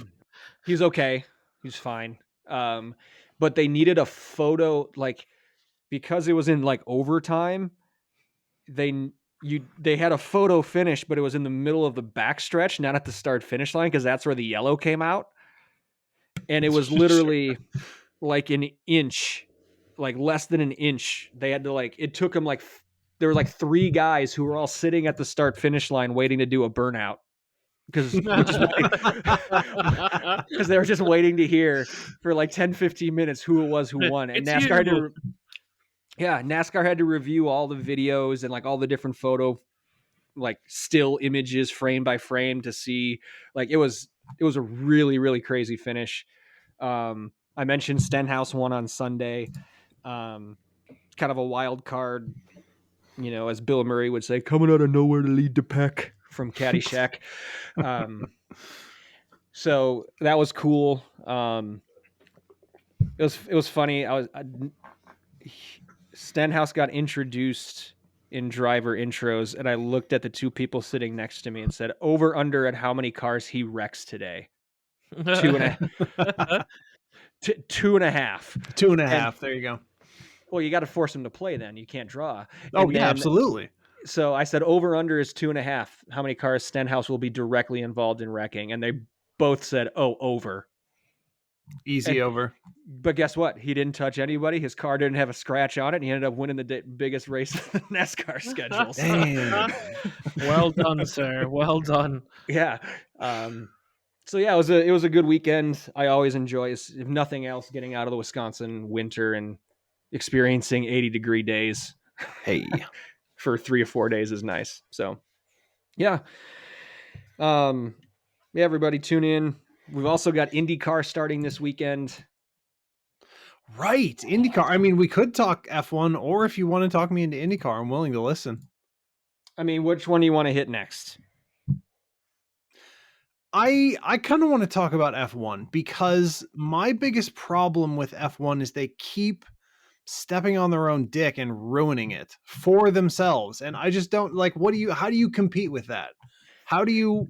He's okay. He's fine. But they needed a photo, like, because it was in like overtime, they had a photo finish, but it was in the middle of the backstretch, not at the start finish line, because that's where the yellow came out. And it was literally like an inch, like less than an inch. They had to it took them there were like 3 guys who were all sitting at the start finish line waiting to do a burnout because they were just waiting to hear for like 10, 15 minutes who it was who won. And NASCAR had to review all the videos and like all the different photo, like still images frame by frame to see. Like it was a really, really crazy finish. I mentioned Stenhouse won on Sunday. Kind of a wild card, as Bill Murray would say, coming out of nowhere to lead the pack from Caddyshack. So that was cool. It was funny. Stenhouse got introduced in driver intros, and I looked at the 2 people sitting next to me and said, over under at how many cars he wrecks today. 2.5. 2.5. There you go. Well, you got to force him to play then. You can't draw. Absolutely. So I said over under is 2.5. How many cars Stenhouse will be directly involved in wrecking? And they both said, over. Easy over. But guess what? He didn't touch anybody. His car didn't have a scratch on it. And he ended up winning the biggest race of the NASCAR schedule. Damn. Well done, sir. Well done. Yeah. So yeah, it was a good weekend. I always enjoy, if nothing else, getting out of the Wisconsin winter and experiencing 80-degree days. Hey. For 3 or 4 days is nice. So yeah. Everybody tune in. We've also got IndyCar starting this weekend. Right. IndyCar. I mean, we could talk F1, or if you want to talk me into IndyCar, I'm willing to listen. I mean, which one do you want to hit next? I kind of want to talk about F1 because my biggest problem with F1 is they keep stepping on their own dick and ruining it for themselves. And I just don't like, how do you compete with that? How do you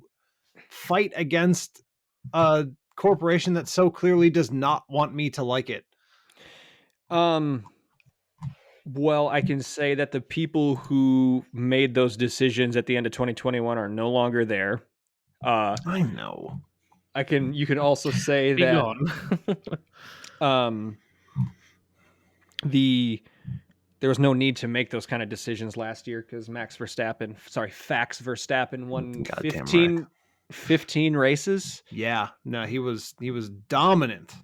fight against a corporation that so clearly does not want me to like it? Well, I can say that the people who made those decisions at the end of 2021 are no longer there. I know. You can also say Be that there was no need to make those kind of decisions last year because Max Verstappen won 15 races. Yeah, no, he was dominant.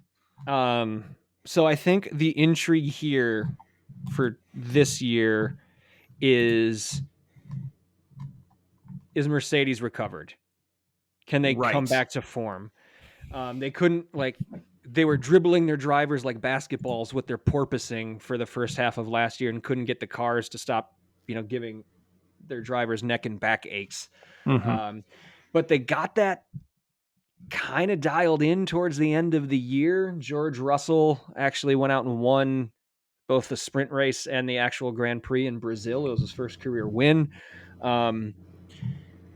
So I think the intrigue here for this year is Mercedes recovered? Can they come back to form? They couldn't, they were dribbling their drivers like basketballs with their porpoising for the first half of last year and couldn't get the cars to stop, giving their drivers neck and back aches. Mm-hmm. But they got that kind of dialed in towards the end of the year. George Russell actually went out and won both the sprint race and the actual Grand Prix in Brazil. It was his first career win.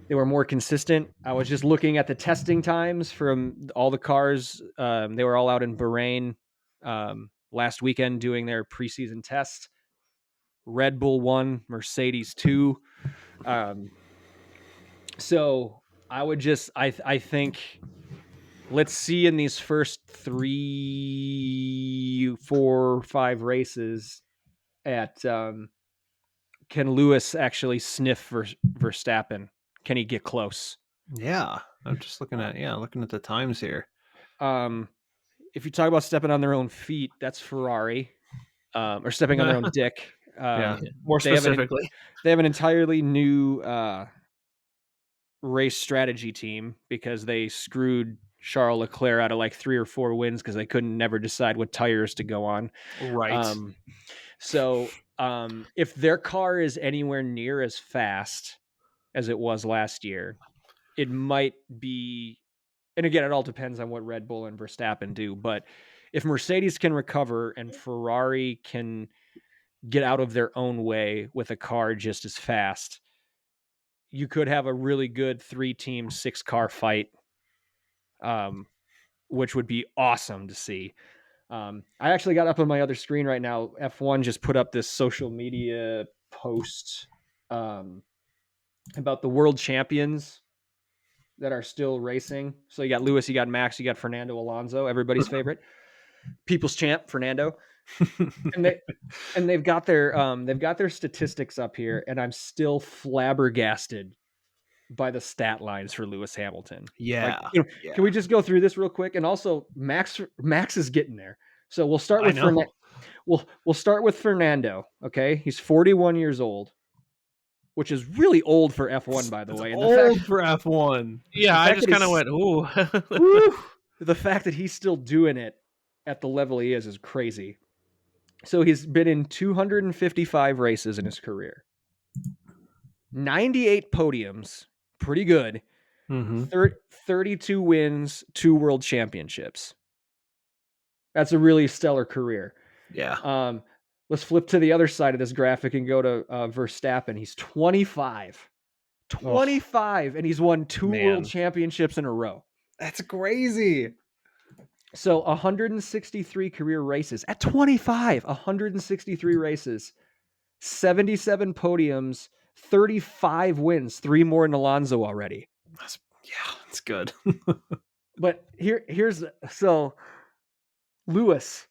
They were more consistent. I was just looking at the testing times from all the cars. They were all out in Bahrain last weekend doing their preseason test. Red Bull 1, Mercedes 2. So I would I think let's see in these first 3, 4, 5 races at can Lewis actually sniff Verstappen? Can he get close? Yeah, I'm just looking at the times here. If you talk about stepping on their own feet, that's Ferrari, or stepping on their own dick. More specifically, they have an entirely new race strategy team because they screwed Charles Leclerc out of like 3 or 4 wins because they couldn't never decide what tires to go on. Right. So if their car is anywhere near as fast as it was last year, it might be, and again, it all depends on what Red Bull and Verstappen do, but if Mercedes can recover and Ferrari can get out of their own way with a car just as fast, you could have a really good 3-team, 6-car fight, which would be awesome to see. I actually got up on my other screen right now. F1 just put up this social media post about the world champions that are still racing. So you got Lewis, you got Max, you got Fernando Alonso, everybody's favorite, people's champ, Fernando. and they've got their statistics up here, and I'm still flabbergasted by the stat lines for Lewis Hamilton. Yeah. Can we just go through this real quick? And also, Max is getting there. So we'll start with we'll start with Fernando. Okay, he's 41 years old, which is really old for F1, by the way. And for F1. Yeah, I just kind of went, ooh. The fact that he's still doing it at the level he is crazy. So he's been in 255 races in his career. 98 podiums, pretty good. 32 wins, 2 world championships. That's a really stellar career. Yeah. Let's flip to the other side of this graphic and go to Verstappen. He's 25. 25, and he's won 2 world championships in a row. That's crazy. So 163 career races at 25, 163 races, 77 podiums, 35 wins, 3 more than Alonso already. That's good. But here's Lewis,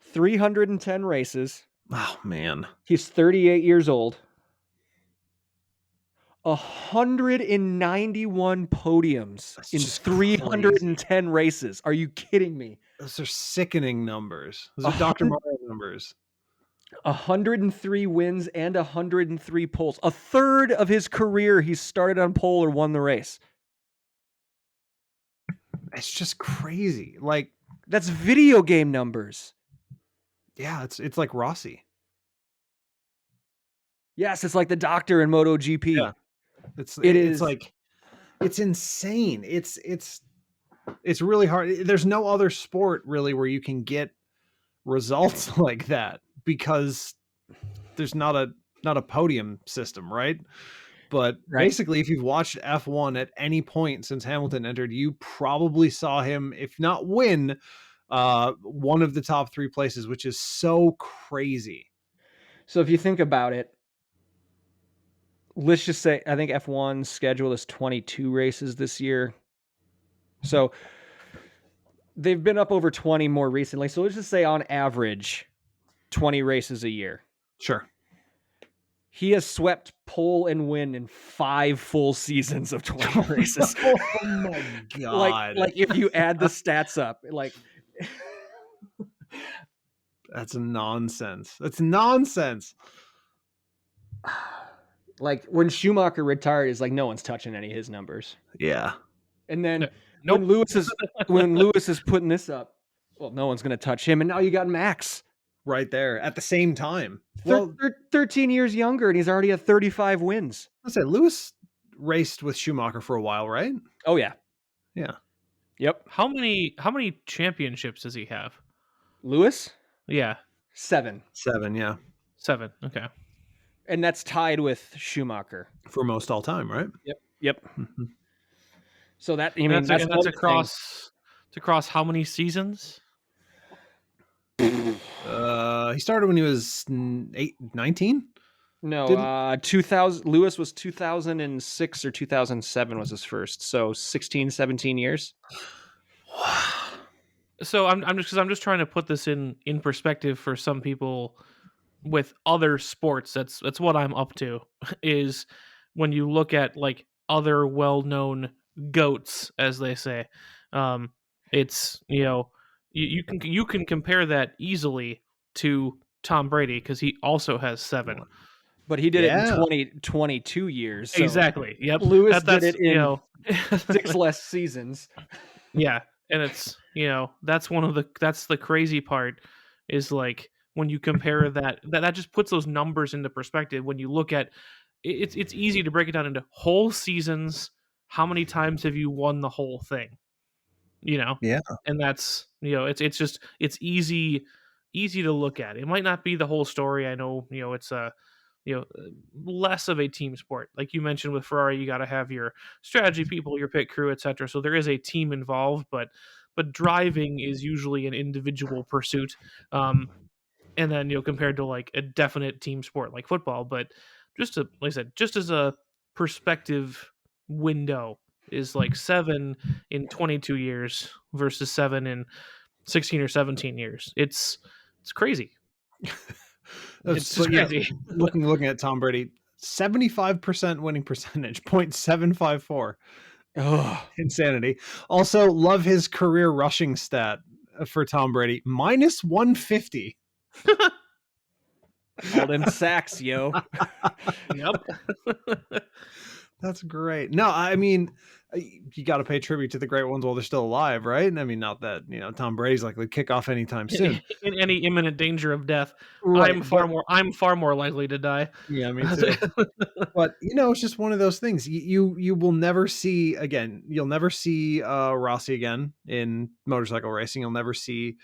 310 races. Oh man. He's 38 years old. 191 podiums in 310 crazy. Races. Are you kidding me? Those are sickening numbers. Those are Dr. Mario numbers. 103 wins and 103 poles. A third of his career he started on pole or won the race. It's just crazy. Like, that's video game numbers. Yeah, it's like Rossi. Yes, it's like the doctor in MotoGP. Yeah. It's like, it's insane. It's really hard. There's no other sport really where you can get results like that because there's not a podium system, right? But basically, if you've watched F1 at any point since Hamilton entered, you probably saw him, if not win, one of the top 3 places, which is so crazy. So if you think about it, let's just say, I think F1's schedule is 22 races this year. So they've been up over 20 more recently. So let's just say on average, 20 races a year. Sure. He has swept pole and win in 5 full seasons of 20 races. Oh my God. Like if you add the stats up, like that's nonsense. That's nonsense. Like when Schumacher retired, it's like no one's touching any of his numbers. Yeah. And then when Lewis is putting this up, well, no one's going to touch him. And now you got Max right there at the same time. 13 years younger, and he's already at 35 wins. I said Lewis raced with Schumacher for a while, right? Oh yeah. Yeah. Yep. How many championships does he have? Lewis? Yeah. 7. 7, yeah. 7. Okay. And that's tied with Schumacher for most all time, right? Yep. Mm-hmm. So that's across how many seasons? He started when he was 19. No, 2000. Lewis was 2006 or 2007 was his first. So 16, 17 years. So I'm just trying to put this in perspective for some people with other sports, that's what I'm up to, is when you look at like other well-known goats, as they say, um, it's you can compare that easily to Tom Brady because he also has 7. But he did it in Yeah. 22 years. So Exactly. Yep. Lewis did That's it in 6 less seasons. Yeah, and it's that's that's the crazy part is like when you compare that just puts those numbers into perspective. When you look at it's easy to break it down into whole seasons. How many times have you won the whole thing? Yeah. And that's it's just it's easy to look at. It might not be the whole story. I know it's a less of a team sport, like you mentioned with Ferrari. You got to have your strategy people, your pit crew, etc. So there is a team involved, but driving is usually an individual pursuit. And then compared to like a definite team sport like football. But just to, like I said, just as a perspective window, is like 7 in 22 years versus 7 in 16 or 17 years. It's crazy. It's just crazy. Looking at Tom Brady, 75% winning percentage, 0.754. Oh, Insanity. Also, love his career rushing stat for Tom Brady, minus 150. all them sacks, yo. Yep. That's great. No, I mean, you got to pay tribute to the great ones while they're still alive, right? I mean, not that Tom Brady's likely to kick off anytime soon. In any imminent danger of death, Right, I'm far more likely to die. Yeah, me too. But it's just one of those things. You will never see again. You'll never see Rossi again in motorcycle racing. You'll never see.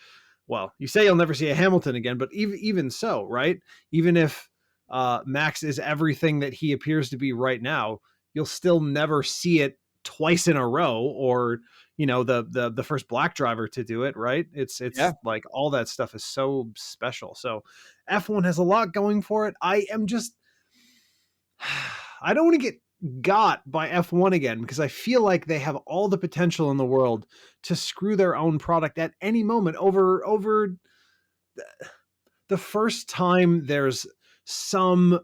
Well, you say you'll never see a Hamilton again, but even so, right? Even if Max is everything that he appears to be right now, you'll still never see it twice in a row, or the first black driver to do it, right? It's like all that stuff is so special. So F1 has a lot going for it. I don't want to get got by F1 again, because I feel like they have all the potential in the world to screw their own product at any moment. Over the first time there's some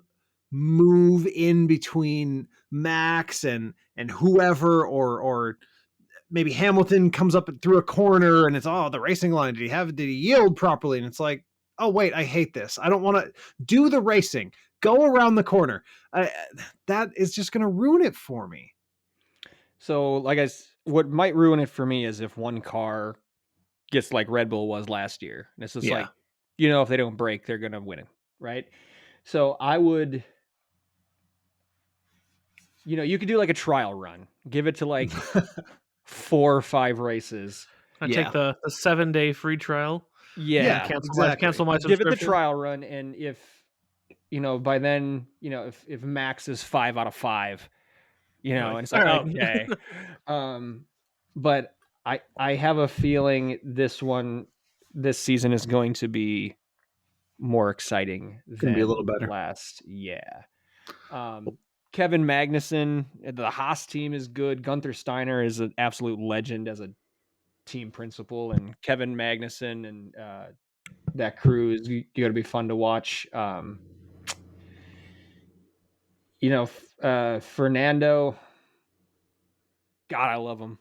move in between Max and whoever, or maybe Hamilton comes up through a corner and it's the racing line. Did he yield properly? And it's like, oh wait, I hate this. I don't want to do the racing. Go around the corner. That is just going to ruin it for me. So, what might ruin it for me is if one car gets like Red Bull was last year. And it's just like, if they don't break, they're going to win it, right? So I would, you could do like a trial run. Give it to like 4 or 5 races. I take the 7-day free trial. Yeah, cancel my subscription. Give it the trial run, and if by then, if Max is 5 out of 5, and it's like, okay. But I have a feeling this season is going to be more exciting than be a little better last. Yeah. Kevin Magnussen, the Haas team is good. Gunther Steiner is an absolute legend as a team principal, and Kevin Magnussen and that crew is going to be fun to watch. Fernando, God, I love him.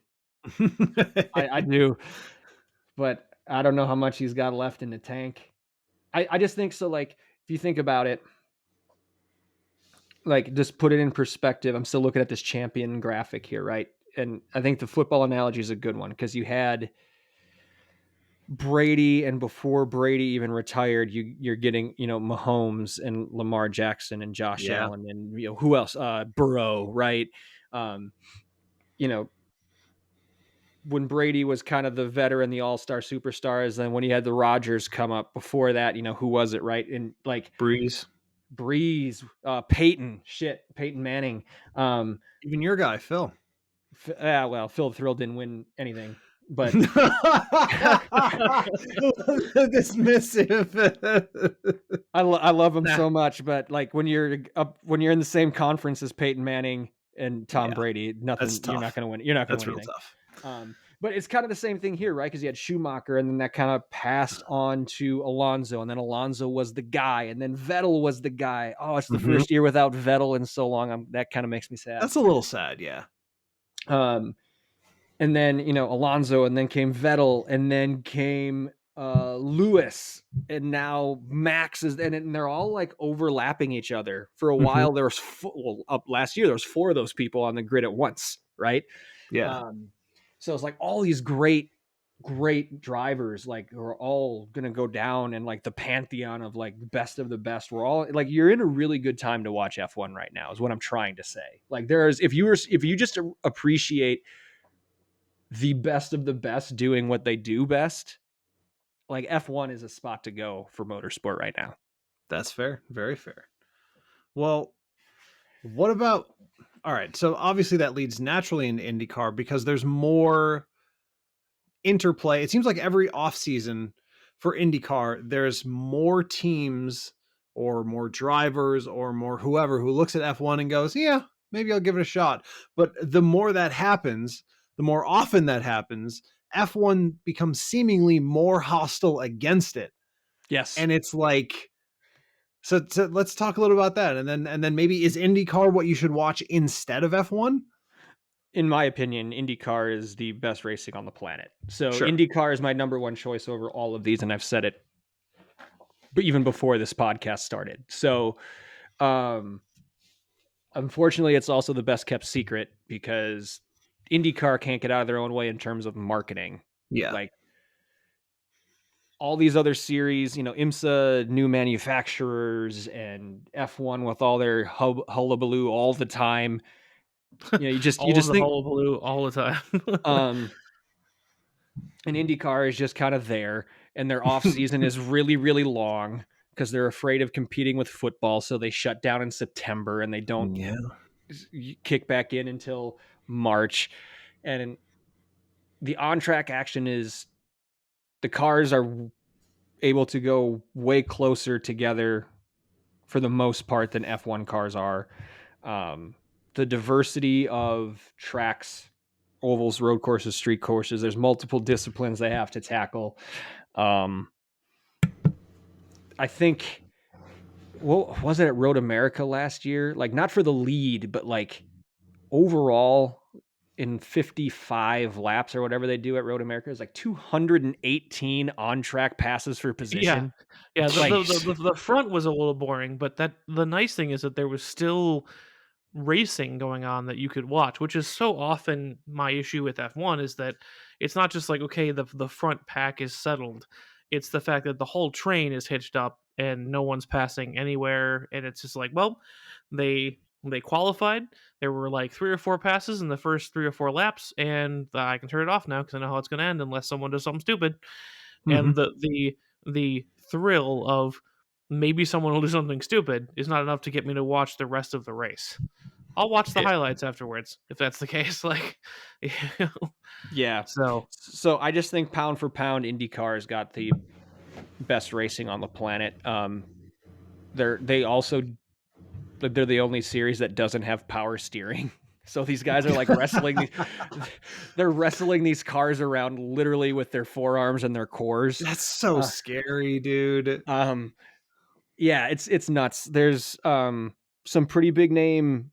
I do, but I don't know how much he's got left in the tank. I just think so. Like, if you think about it, like, just put it in perspective. I'm still looking at this champion graphic here, right? And I think the football analogy is a good one, because you had Brady, and before Brady even retired, you're getting Mahomes and Lamar Jackson and Josh Allen and who else? Burrow, right? When Brady was kind of the veteran, the all-star superstars, then when you had the Rodgers come up before that, who was it, right? And like Breeze, Peyton Manning, even your guy Phil. Well, Phil Thrill didn't win anything, but dismissive. I love him so much, but like when you're in the same conference as Peyton Manning and Tom Brady, nothing. You're not going to win. You're not going to win anything. Tough. But it's kind of the same thing here, right? Because you had Schumacher, and then that kind of passed on to Alonso, and then Alonso was the guy, and then Vettel was the guy. Oh, it's the first year without Vettel in so long. That kind of makes me sad. That's a little sad, yeah. And then Alonso, and then came Vettel, and then came Lewis, and now Max is, and they're all like overlapping each other. For a while, there was up last year there was 4 of those people on the grid at once, right? Yeah. So it's like all these great drivers like are all gonna go down, and like the pantheon of like best of the best. We're all like, you're in a really good time to watch F1 right now, is what I'm trying to say. Like there's, if you just appreciate the best of the best doing what they do best, like F1 is a spot to go for motorsport right now. That's fair. Very fair. Well, what about, all right, so obviously that leads naturally into IndyCar because there's more interplay. It seems like every offseason for IndyCar, there's more teams or more drivers or more whoever who looks at F1 and goes, yeah, maybe I'll give it a shot. But the more that happens, the more often that happens, F1 becomes seemingly more hostile against it. Yes. And it's like, so let's talk a little about that. And then maybe, is IndyCar what you should watch instead of F1? In my opinion, IndyCar is the best racing on the planet. So Sure. IndyCar is my number one choice over all of these, and I've said it even before this podcast started. So unfortunately, it's also the best kept secret because IndyCar can't get out of their own way in terms of marketing. Yeah. Like all these other series, IMSA, new manufacturers, and F1 with all their hullabaloo all the time. You just think hullabaloo all the time. And IndyCar is just kind of there, and their off season is really, really long because they're afraid of competing with football. So they shut down in September and they don't kick back in until March. And the on-track action is, the cars are able to go way closer together for the most part than F1 cars are. The diversity of tracks, ovals, road courses, street courses, there's multiple disciplines they have to tackle. I think, what was it at Road America last year? Like, not for the lead, but like overall in 55 laps or whatever they do at Road America, is like 218 on-track passes for position. Yeah. Like, The front was a little boring, but the nice thing is that there was still racing going on that you could watch, which is so often my issue with F1, is that it's not just like, okay, the front pack is settled. It's the fact that the whole train is hitched up and no one's passing anywhere, and it's just like, well, they qualified. There were like 3 or 4 passes in the first 3 or 4 laps, and I can turn it off now because I know how it's going to end unless someone does something stupid. And the thrill of maybe someone will do something stupid is not enough to get me to watch the rest of the race. I'll watch the highlights afterwards if that's the case. Like, yeah. So I just think pound for pound, IndyCar has got the best racing on the planet. They're the only series that doesn't have power steering. So these guys are like wrestling. They're wrestling these cars around literally with their forearms and their cores. That's so scary, dude. Yeah, it's nuts. There's some pretty big name,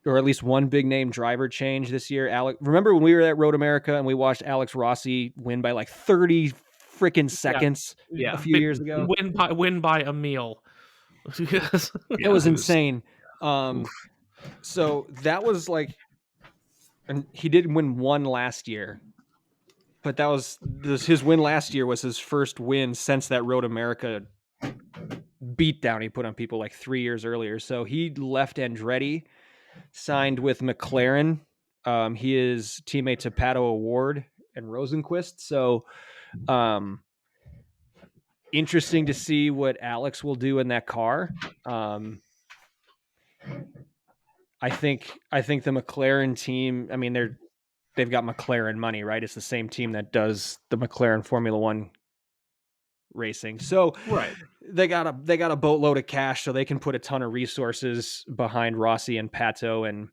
or at least one big name driver change this year. Remember when we were at Road America and we watched Alex Rossi win by like 30 freaking seconds a few years ago? Win by a meal. It was insane. So that was like, and he did win one last year, but his win last year was his first win since that Road America beatdown he put on people like 3 years earlier. So he left Andretti, signed with McLaren. He is teammate to Pato O'Ward and Rosenquist. So interesting to see what Alex will do in that car. I think the McLaren team, I mean, they've got McLaren money, right? It's the same team that does the McLaren Formula One racing. So right, they got a boatload of cash, so they can put a ton of resources behind Rossi and Pato and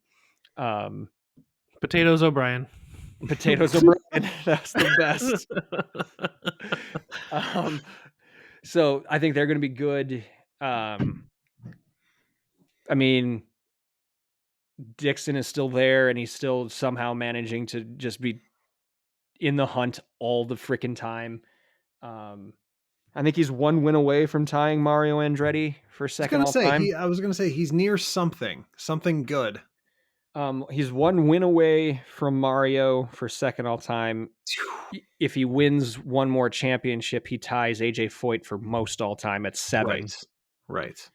Potatoes O'Brien. Potatoes O'Brien. That's the best. So I think they're going to be good. I mean, Dixon is still there, and he's still somehow managing to just be in the hunt all the freaking time. I think he's one win away from tying Mario Andretti for second all time. I was gonna say he's near something good. He's one win away from Mario for second all time. If he wins one more championship, he ties AJ Foyt for most all time at 7. Right.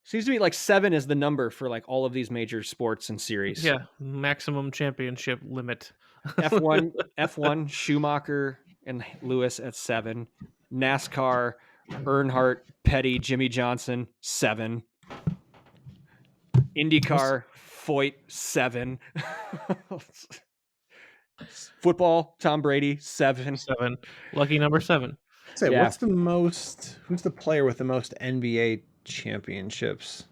Seems to be like 7 is the number for like all of these major sports and series. Yeah, maximum championship limit. F1, Schumacher and Lewis at 7. NASCAR, Earnhardt, Petty, Jimmy Johnson, 7. IndyCar, Foyt, 7. Football, Tom Brady, 7. Lucky number 7. Say, yeah. Who's the player with the most NBA championships?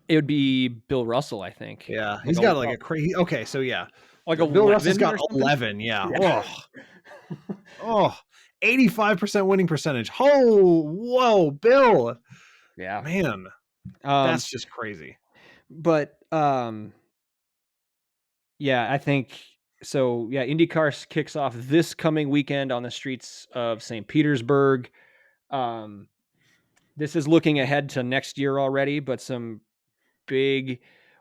It would be Bill Russell, I think. Yeah, he's got like a crazy. Okay, so yeah, like Bill Russell's got 11. Yeah. Oh, 85% winning percentage. Oh, whoa, Bill. Yeah, man, that's just crazy. But yeah, I think so. Yeah, IndyCar kicks off this coming weekend on the streets of St. Petersburg. This is looking ahead to next year already, but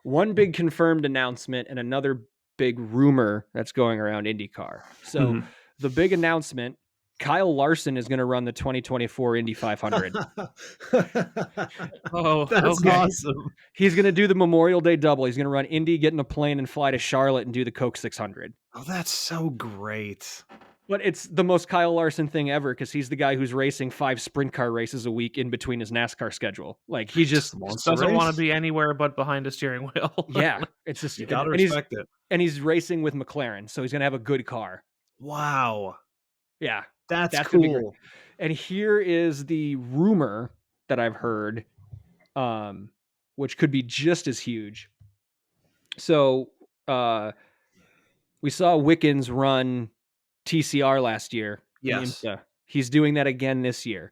one big confirmed announcement and another big rumor that's going around IndyCar. So the big announcement, Kyle Larson is going to run the 2024 Indy 500. Oh, that's awesome. He's going to do the Memorial Day double. He's going to run Indy, get in a plane and fly to Charlotte and do the Coke 600. Oh, that's so great. But it's the most Kyle Larson thing ever because he's the guy who's racing 5 sprint car races a week in between his NASCAR schedule. Like he just doesn't want to be anywhere but behind a steering wheel. Yeah, it's just you gotta respect it. And he's racing with McLaren, so he's gonna have a good car. Wow. Yeah, that's cool. And here is the rumor that I've heard, which could be just as huge. So we saw Wickens run TCR last year. Yes. He's doing that again this year.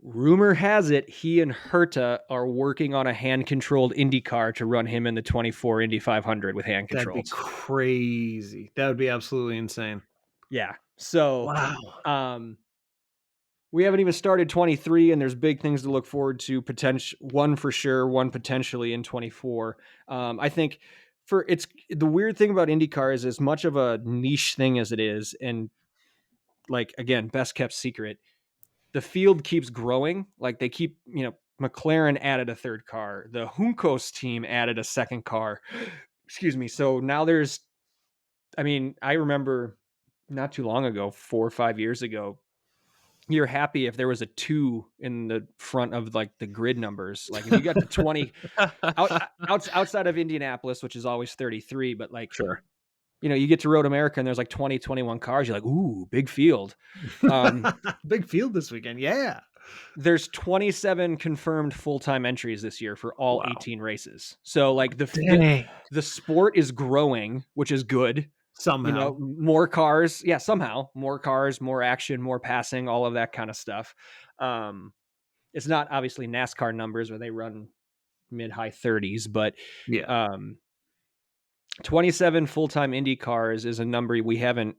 Rumor has it he and Herta are working on a hand-controlled Indy car to run him in the 24 Indy 500 with hand controls. That'd be crazy. That would be absolutely insane. Yeah. So, wow. We haven't even started 23, and there's big things to look forward to. One for sure, one potentially in 24. I think the weird thing about IndyCar is as much of a niche thing as it is, and like again, best kept secret. The field keeps growing. Like they keep, McLaren added a third car. The Juncos team added a second car. Excuse me. So now I remember not too long ago, 4 or 5 years ago, you're happy if there was a 2 in the front of like the grid numbers. Like if you got the 20 outside of Indianapolis, which is always 33, but like, sure. You get to Road America and there's like 20, 21 cars. You're like, ooh, big field. Big field this weekend. Yeah. There's 27 confirmed full-time entries this year for all 18 races. So like the sport is growing, which is good. Somehow. More cars. Yeah, somehow. More cars, more action, more passing, all of that kind of stuff. It's not obviously NASCAR numbers where they run mid-high 30s, but 27 full-time Indy cars is a number we haven't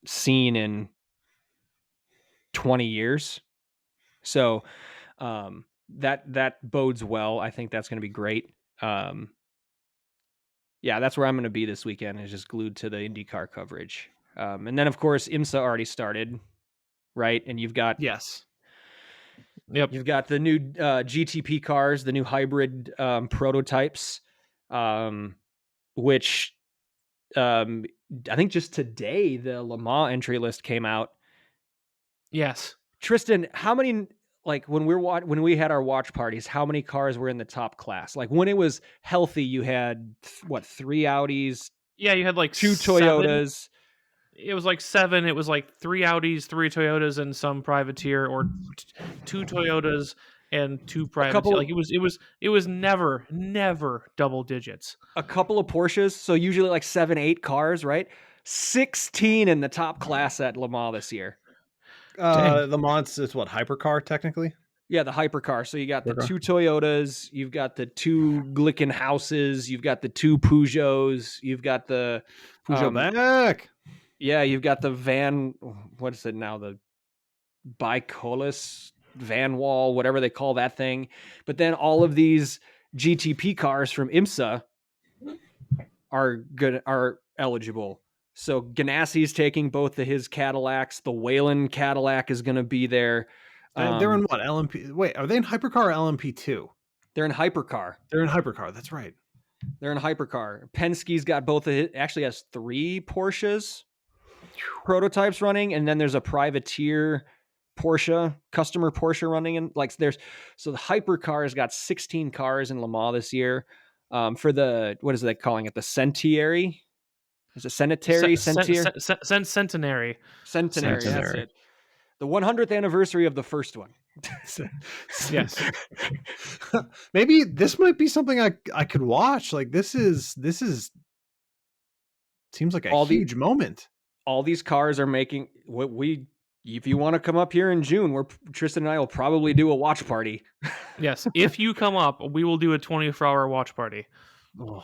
seen in 20 years. So that bodes well. I think that's going to be great. Yeah, that's where I'm going to be this weekend, is just glued to the IndyCar coverage. And then, of course, IMSA already started, right? And you've got... Yes. Yep. You've got the new GTP cars, the new hybrid prototypes, which I think just today the Le Mans entry list came out. Yes. Tristan, how many, like when we had our watch parties, how many cars were in the top class? Like when it was healthy, you had 3 Audis? Yeah, you had like 2 Toyotas. It was like 7. It was like 3 Audis, 3 Toyotas, and some privateer, or 2 Toyotas and 2 privateer. Like it was never double digits. A couple of Porsches, so usually like 7, 8 cars, right? 16 in the top class at Le Mans this year. The Mans is what, hypercar technically? Yeah, the hypercar. So you got the Hypercar. 2 Toyotas, you've got the 2 Glickenhauses, you've got the 2 Peugeots, you've got the Peugeot back. yeah, you've got the van. What is it now? The Bicolis Van Wall, whatever they call that thing. But then all of these GTP cars from IMSA are eligible. So Ganassi's taking both of his Cadillacs. The Whelen Cadillac is going to be there. They're in what, LMP? Wait, are they in hypercar or LMP2? They're in hypercar. They're in hypercar. That's right. They're in hypercar. Penske's got both of his, actually has 3 Porsches prototypes running, and then there's a privateer Porsche, customer Porsche running, and so the hypercar has got 16 cars in Le Mans this year. For the, what is they calling it? The Centenary? Is it Centenary? Centenary. That's it. The 100th anniversary of the first one. Yes. Maybe this might be something I could watch. Like this is seems like a huge moment. All these cars are making what if you want to come up here in June, Tristan and I will probably do a watch party. Yes. If you come up, we will do a 24-hour watch party. Oh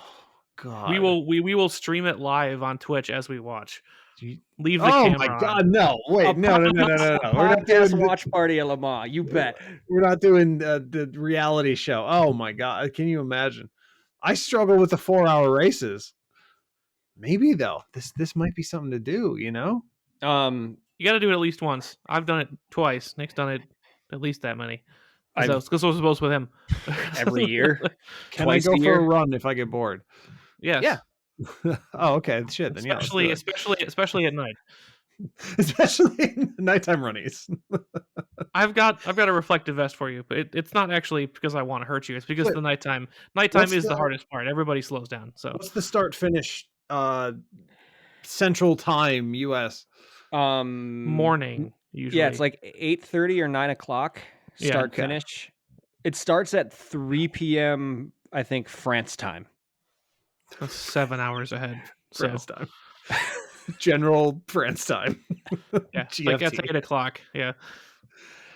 God. We will stream it live on Twitch as we watch. Leave the camera. Oh my God, no. Wait, no. We're not doing watch party at Le Mans. You bet. We're not doing the reality show. Oh my God. Can you imagine? I struggle with the 4-hour races. Maybe though, this might be something to do, you know? You got to do it at least once. I've done it twice. Nick's done it at least that many. Because I was supposed with him. Every year. Can I go for a run if I get bored? Yes. Yeah. Oh, okay. Shit. Then especially at night. Especially in nighttime runnies. I've got a reflective vest for you, but it's not actually because I want to hurt you. It's because the nighttime is the hardest part. Everybody slows down. So what's the start finish Central Time US? Morning usually. Yeah, it's like 8:30 or 9 o'clock start finish. It starts at 3 p.m. I think France time. That's 7 hours ahead. France time. General France time. Yeah, like that's 8 o'clock. Yeah.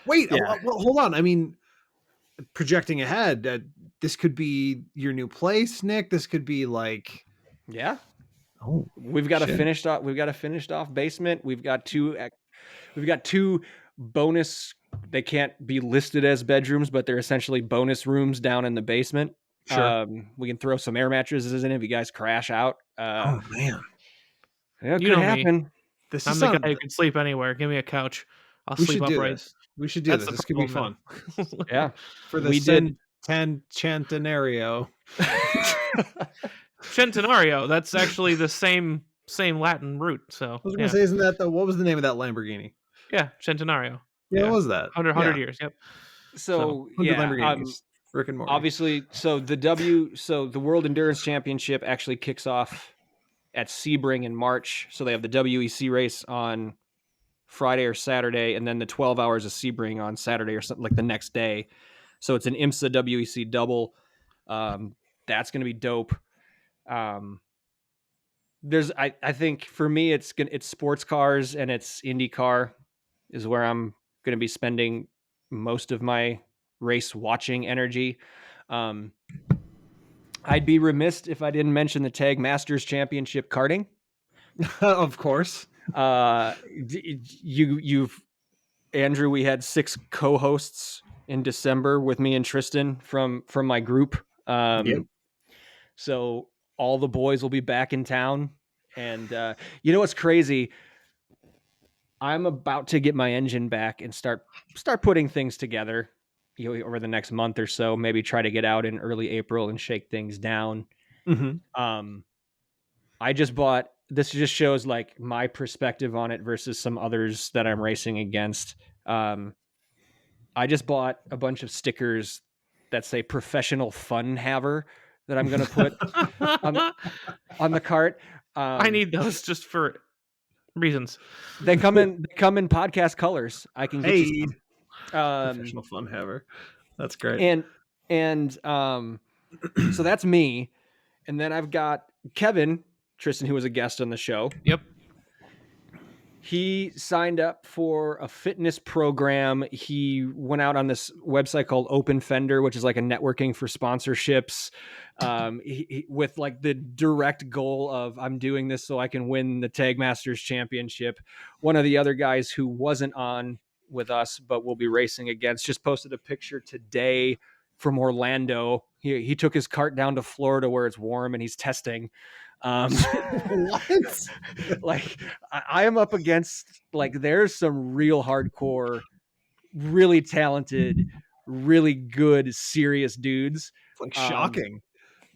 Wait, well, hold on. I mean, projecting ahead, this could be your new place, Nick. This could be like, yeah. Oh, we've got a finished off basement. We've got two bonus. They can't be listed as bedrooms, but they're essentially bonus rooms down in the basement. Sure. We can throw some air mattresses in if you guys crash out. Oh man, it could happen. I'm the guy who can sleep anywhere. Give me a couch. I'll sleep upright. We should do this. This could be fun. Yeah. For the Centenario. Centenario. That's actually the same Latin root. So I was going to say, isn't that what was the name of that Lamborghini? Yeah, Centenario. Yeah, what was that? 100 years. Yep. So Rick and Morty. Obviously, so the World Endurance Championship actually kicks off at Sebring in March. So they have the WEC race on Friday or Saturday, and then the 12 hours of Sebring on Saturday or something like the next day. So it's an IMSA WEC double. That's going to be dope. I think for me, it's sports cars and it's IndyCar is where I'm going to be spending most of my race watching energy. I'd be remiss if I didn't mention the Tag Masters Championship karting. Of course. Andrew, we had 6 co-hosts in December with me and Tristan from my group. Yep. So all the boys will be back in town. And you know what's crazy? I'm about to get my engine back and start putting things together, over the next month or so. Maybe try to get out in early April and shake things down. Mm-hmm. I just bought. This just shows like my perspective on it versus some others that I'm racing against. I just bought a bunch of stickers that say "Professional Fun Haver" that I'm going to put on the cart. I need those just for reasons. They come in podcast colors. I can get you some. Professional Fun Haver. That's great. And so that's me. And then I've got Kevin, Tristan, who was a guest on the show. Yep. He signed up for a fitness program. He went out on this website called Open Fender, which is like a networking for sponsorships, with like the direct goal of, I'm doing this so I can win the Tag Masters Championship. One of the other guys who wasn't on with us but will be racing against just posted a picture today from Orlando. He took his cart down to Florida where it's warm and he's testing. What? Like I am up against, like, there's some real hardcore, really talented, really good, serious dudes. It's like shocking.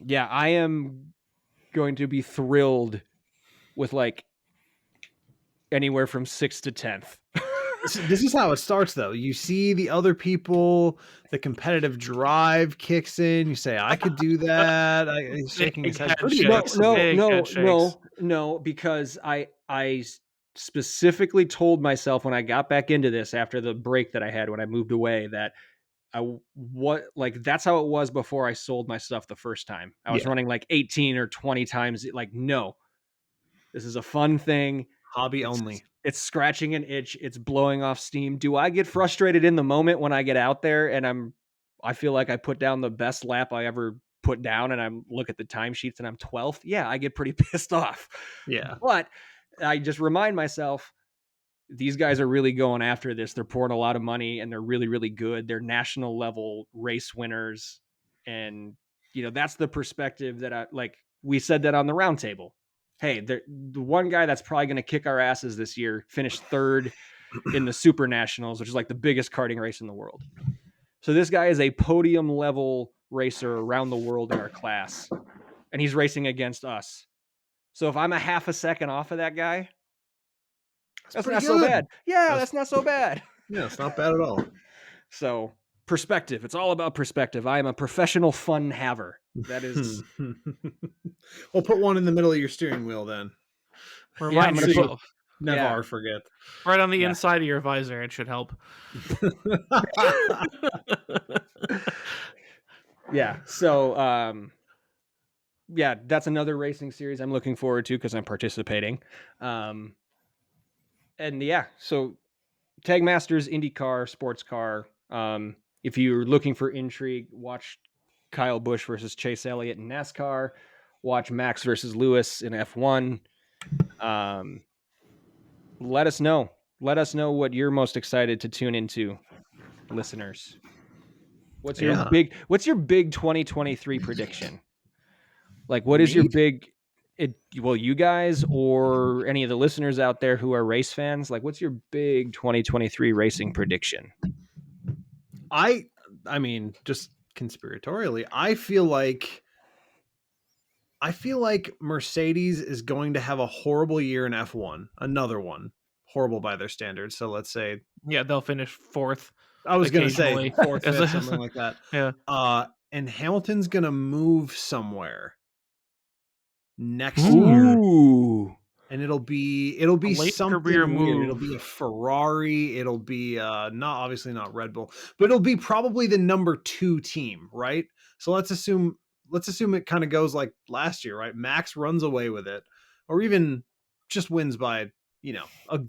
Yeah, I am going to be thrilled with like anywhere from 6th to 10th. This is how it starts, though. You see the other people, the competitive drive kicks in. You say, "I could do that." He's shaking his head. Pretty No, because I specifically told myself when I got back into this after the break that I had when I moved away that that's how it was before I sold my stuff the first time. I was running like 18 or 20 times. Like, no, this is a fun thing. Hobby only. It's scratching an itch. It's blowing off steam. Do I get frustrated in the moment when I get out there and I feel like I put down the best lap I ever put down and I look at the timesheets and I'm 12th? Yeah, I get pretty pissed off. Yeah. But I just remind myself, these guys are really going after this. They're pouring a lot of money and they're really, really good. They're national level race winners. And, that's the perspective that we said that on the roundtable. Hey, the one guy that's probably going to kick our asses this year finished 3rd in the Super Nationals, which is like the biggest karting race in the world. So this guy is a podium level racer around the world in our class, and he's racing against us. So if I'm a half a second off of that guy, that's not so bad. Yeah, that's not so bad. Yeah, it's not bad at all. So perspective. It's all about perspective. I am a professional fun haver. That is. Well, put one in the middle of your steering wheel then. Remind yourself. Never forget. Right on the inside of your visor. It should help. Yeah. So, that's another racing series I'm looking forward to because I'm participating. So Tag Masters, IndyCar, sports car. If you're looking for intrigue, watch Kyle Busch versus Chase Elliott in NASCAR. Watch Max versus Lewis in F1. Let us know. Let us know what you're most excited to tune into, listeners. What's your big 2023 prediction? Like, what is your big? You guys or any of the listeners out there who are race fans, like, what's your big 2023 racing prediction? I mean, just conspiratorially, I feel like Mercedes is going to have a horrible year in F1. Another one. Horrible by their standards. So let's say... Yeah, they'll finish 4th. I was going to say 4th, 5th, something like that. Yeah. And Hamilton's going to move somewhere next year. And it'll be something weird. Move. It'll be a Ferrari. It'll be obviously not Red Bull, but it'll be probably the number 2 team, right? So let's assume it kind of goes like last year, right? Max runs away with it, or even just wins by, a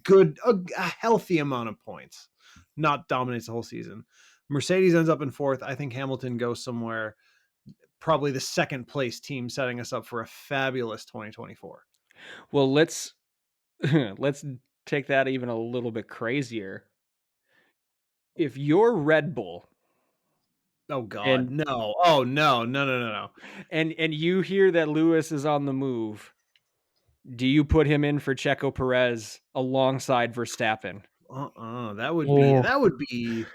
healthy amount of points, not dominates the whole season. Mercedes ends up in 4th. I think Hamilton goes somewhere, probably the 2nd place team, setting us up for a fabulous 2024. Well, let's take that even a little bit crazier. If you're Red Bull, oh God, no! Oh no! And you hear that Lewis is on the move, do you put him in for Checo Perez alongside Verstappen? That would be.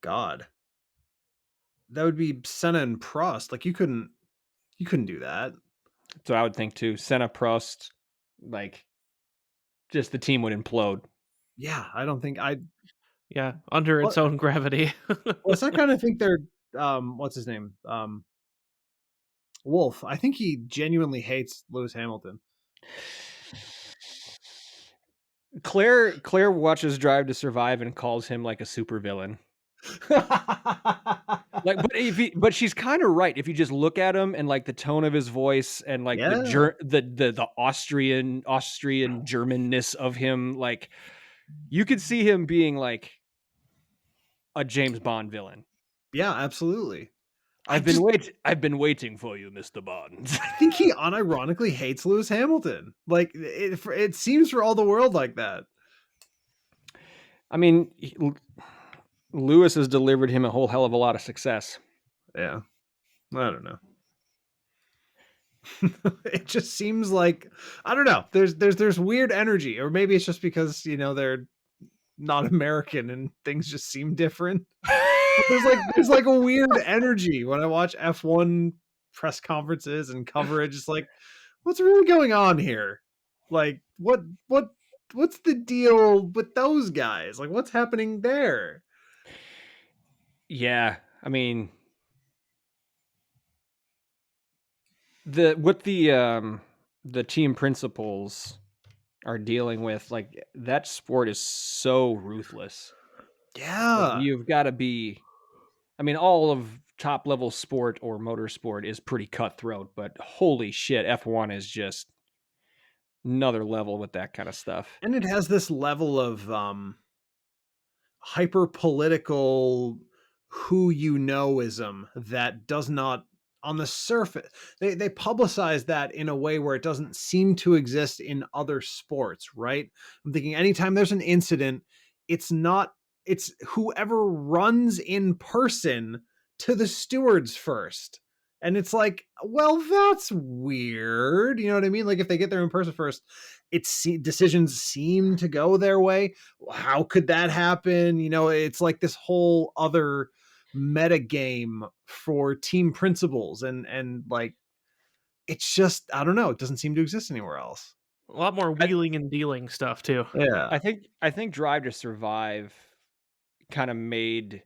God, that would be Senna and Prost. Like you couldn't do that. So I would think too. Senna, Prost, like, just the team would implode. Yeah, I don't think Yeah, under its own gravity. Well, I kind of think they're what's his name? Wolf. I think he genuinely hates Lewis Hamilton. Claire watches Drive to Survive and calls him like a supervillain. Like, but she's kind of right. If you just look at him and like the tone of his voice and like Yeah. the Austrian Germanness of him, like you could see him being like a James Bond villain. Yeah, absolutely. I've been waiting for you, Mr. Bond. I think he unironically hates Lewis Hamilton. Like it seems for all the world like that. I mean, Lewis has delivered him a whole hell of a lot of success. Yeah. I don't know. It just seems like, I don't know. There's weird energy, or maybe it's just because, they're not American and things just seem different. There's like a weird energy when I watch F1 press conferences and coverage. It's like, what's really going on here? Like, what's the deal with those guys? Like, what's happening there? Yeah, I mean, the team principals are dealing with, like, that sport is so ruthless. Yeah. Like, you've got to be, I mean, all of top level sport or motorsport is pretty cutthroat, but holy shit, F1 is just another level with that kind of stuff. And it has this level of hyper political who-you-know-ism that does not, on the surface, they publicize that in a way where it doesn't seem to exist in other sports, right? I'm thinking anytime there's an incident, it's whoever runs in person to the stewards first. And it's like, well, that's weird. You know what I mean? Like, if they get there in person first, decisions seem to go their way. How could that happen? It's like this whole other meta game for team principals, and like, it's just, I don't know. It doesn't seem to exist anywhere else. A lot more wheeling and dealing stuff too. Yeah. I think Drive to Survive kind of made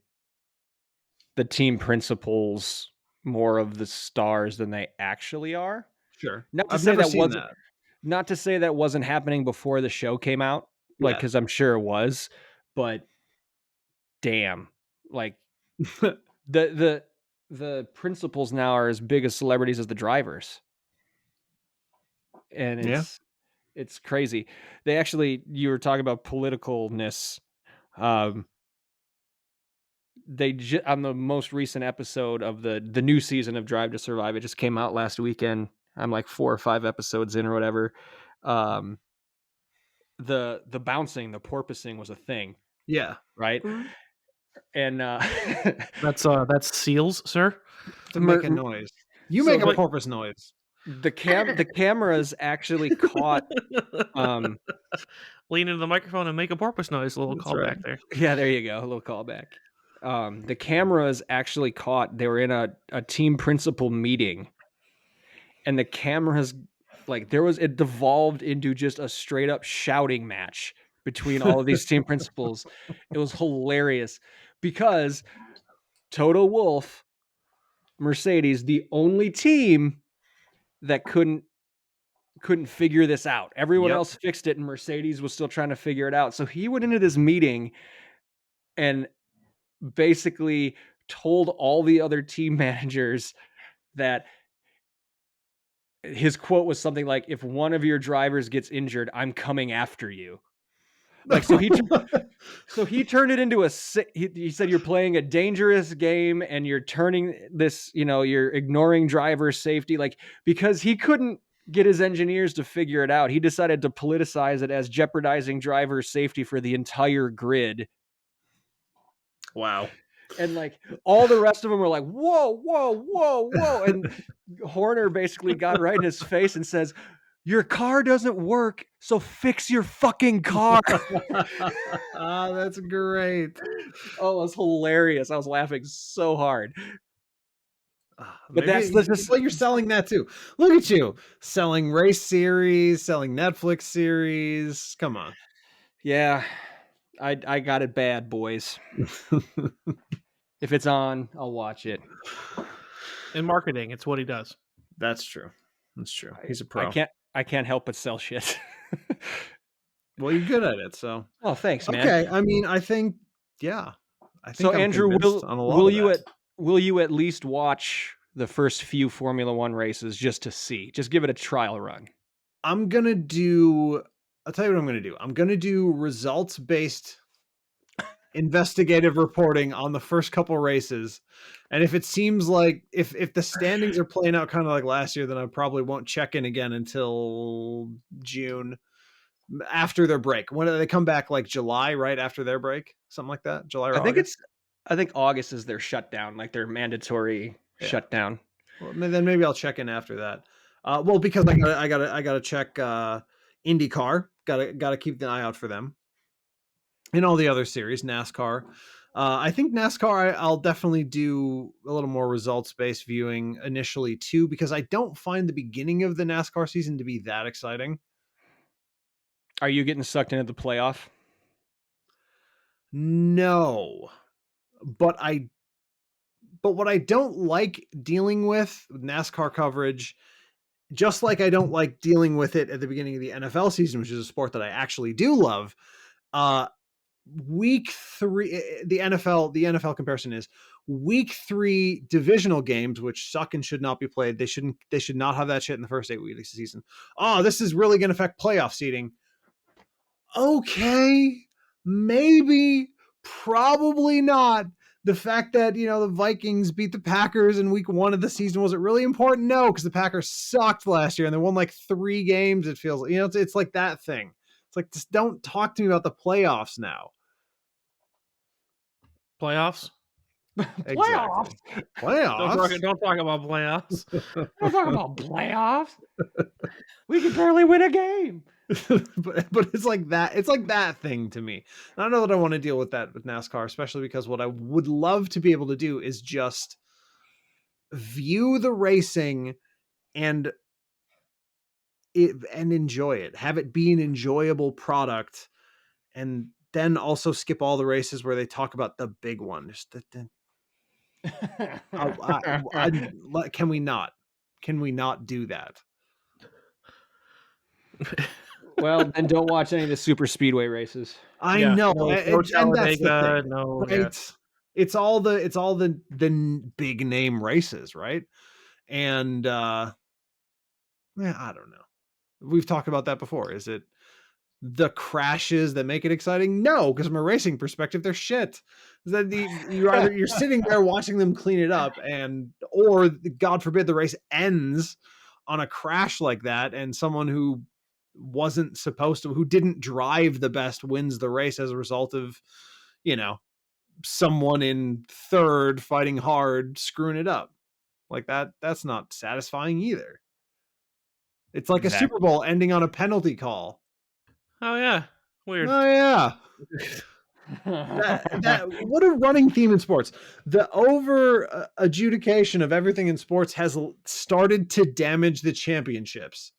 the team principals more of the stars than they actually are. Sure. Not to I've say never that seen wasn't that. not to say that wasn't happening before the show came out, like, Yeah. because I'm sure it was, but damn, like the principals now are as big as celebrities as the drivers, and Yeah. it's crazy. They actually, you were talking about politicalness. On the most recent episode of the new season of Drive to Survive, it just came out last weekend. I'm like 4 or 5 episodes in or whatever. The bouncing, the porpoising was a thing. Yeah. Right. Mhm. And That's seals, sir. To make a noise. You So, make a but- porpoise noise. the cameras actually caught Lean into the microphone and make a porpoise noise. A little That's callback right. there. Yeah, there you go. A little callback. The cameras actually caught, they were in a team principal meeting, and the cameras, like, it devolved into just a straight up shouting match between all of these team principals. It was hilarious because Toto Wolff, Mercedes, the only team that couldn't figure this out. Everyone Yep. else fixed it, and Mercedes was still trying to figure it out. So he went into this meeting and basically told all the other team managers that his quote was something like, "If one of your drivers gets injured, I'm coming after you." Like, so he turned it into he said, "You're playing a dangerous game and you're turning this, you're ignoring driver safety." Like, because he couldn't get his engineers to figure it out, he decided to politicize it as jeopardizing driver safety for the entire grid. Wow. And like all the rest of them were like, "Whoa, whoa, whoa, whoa." And Horner basically got right in his face and says, "Your car doesn't work, so fix your fucking car." That's great. Oh, it was hilarious. I was laughing so hard. But Maybe, well, you're selling that too. Look at you selling race series, selling Netflix series. Come on. Yeah, I got it bad, boys. If it's on, I'll watch it. In marketing, it's what he does. That's true. That's true. He's a pro. I can't help but sell shit. Well, you're good at it, so. Oh, thanks, man. Okay, I mean, I think, yeah. I think So, I'm Andrew, convinced on a lot of that. will you at least watch the first few Formula One races just to see? Just give it a trial run. I'll tell you what I'm going to do. I'm going to do results-based investigative reporting on the first couple races. And if it seems like if the standings are playing out kind of like last year, then I probably won't check in again until June after their break. When do they come back? Like July, right after their break? Something like that? July or August? I think August is their shutdown, like their mandatory shutdown. Well, then maybe I'll check in after that. Well, because I gotta check IndyCar. Gotta keep an eye out for them. And all the other series, NASCAR. I think NASCAR, I'll definitely do a little more results-based viewing initially too, because I don't find the beginning of the NASCAR season to be that exciting. Are you getting sucked into the playoff? No, but what I don't like dealing with NASCAR coverage, just like I don't like dealing with it at the beginning of the NFL season, which is a sport that I actually do love. Week 3, the NFL comparison is week 3 divisional games, which suck and should not be played. They should not have that shit in the first 8 weeks of the season. Oh, this is really going to affect playoff seeding. Okay, maybe, probably not. The fact that, the Vikings beat the Packers in week 1 of the season, was it really important? No, because the Packers sucked last year and they won like 3 games. It feels, it's like that thing. It's like, just don't talk to me about the playoffs now. Playoffs? Playoffs? Playoffs? Don't talk about playoffs. Don't talk about playoffs. We can barely win a game. but it's like that. It's like that thing to me. And I don't know that I want to deal with that with NASCAR, especially because what I would love to be able to do is just view the racing and enjoy it. Have it be an enjoyable product, and then also skip all the races where they talk about the big one. Just can we not? Can we not do that? Well, then don't watch any of the super speedway races. I know, no and that's the thing, no, right? Yeah. It's all the big name races, right? And I don't know. We've talked about that before. Is it the crashes that make it exciting? No, because from a racing perspective, they're shit. That you're sitting there watching them clean it up, or God forbid the race ends on a crash like that, and someone who wasn't supposed to, who didn't drive the best, wins the race as a result of, someone in third fighting hard screwing it up. Like that's not satisfying either. It's like Exactly. a Super Bowl ending on a penalty call. Oh yeah, weird. Oh yeah. What a running theme in sports. The over adjudication of everything in sports has started to damage the championships.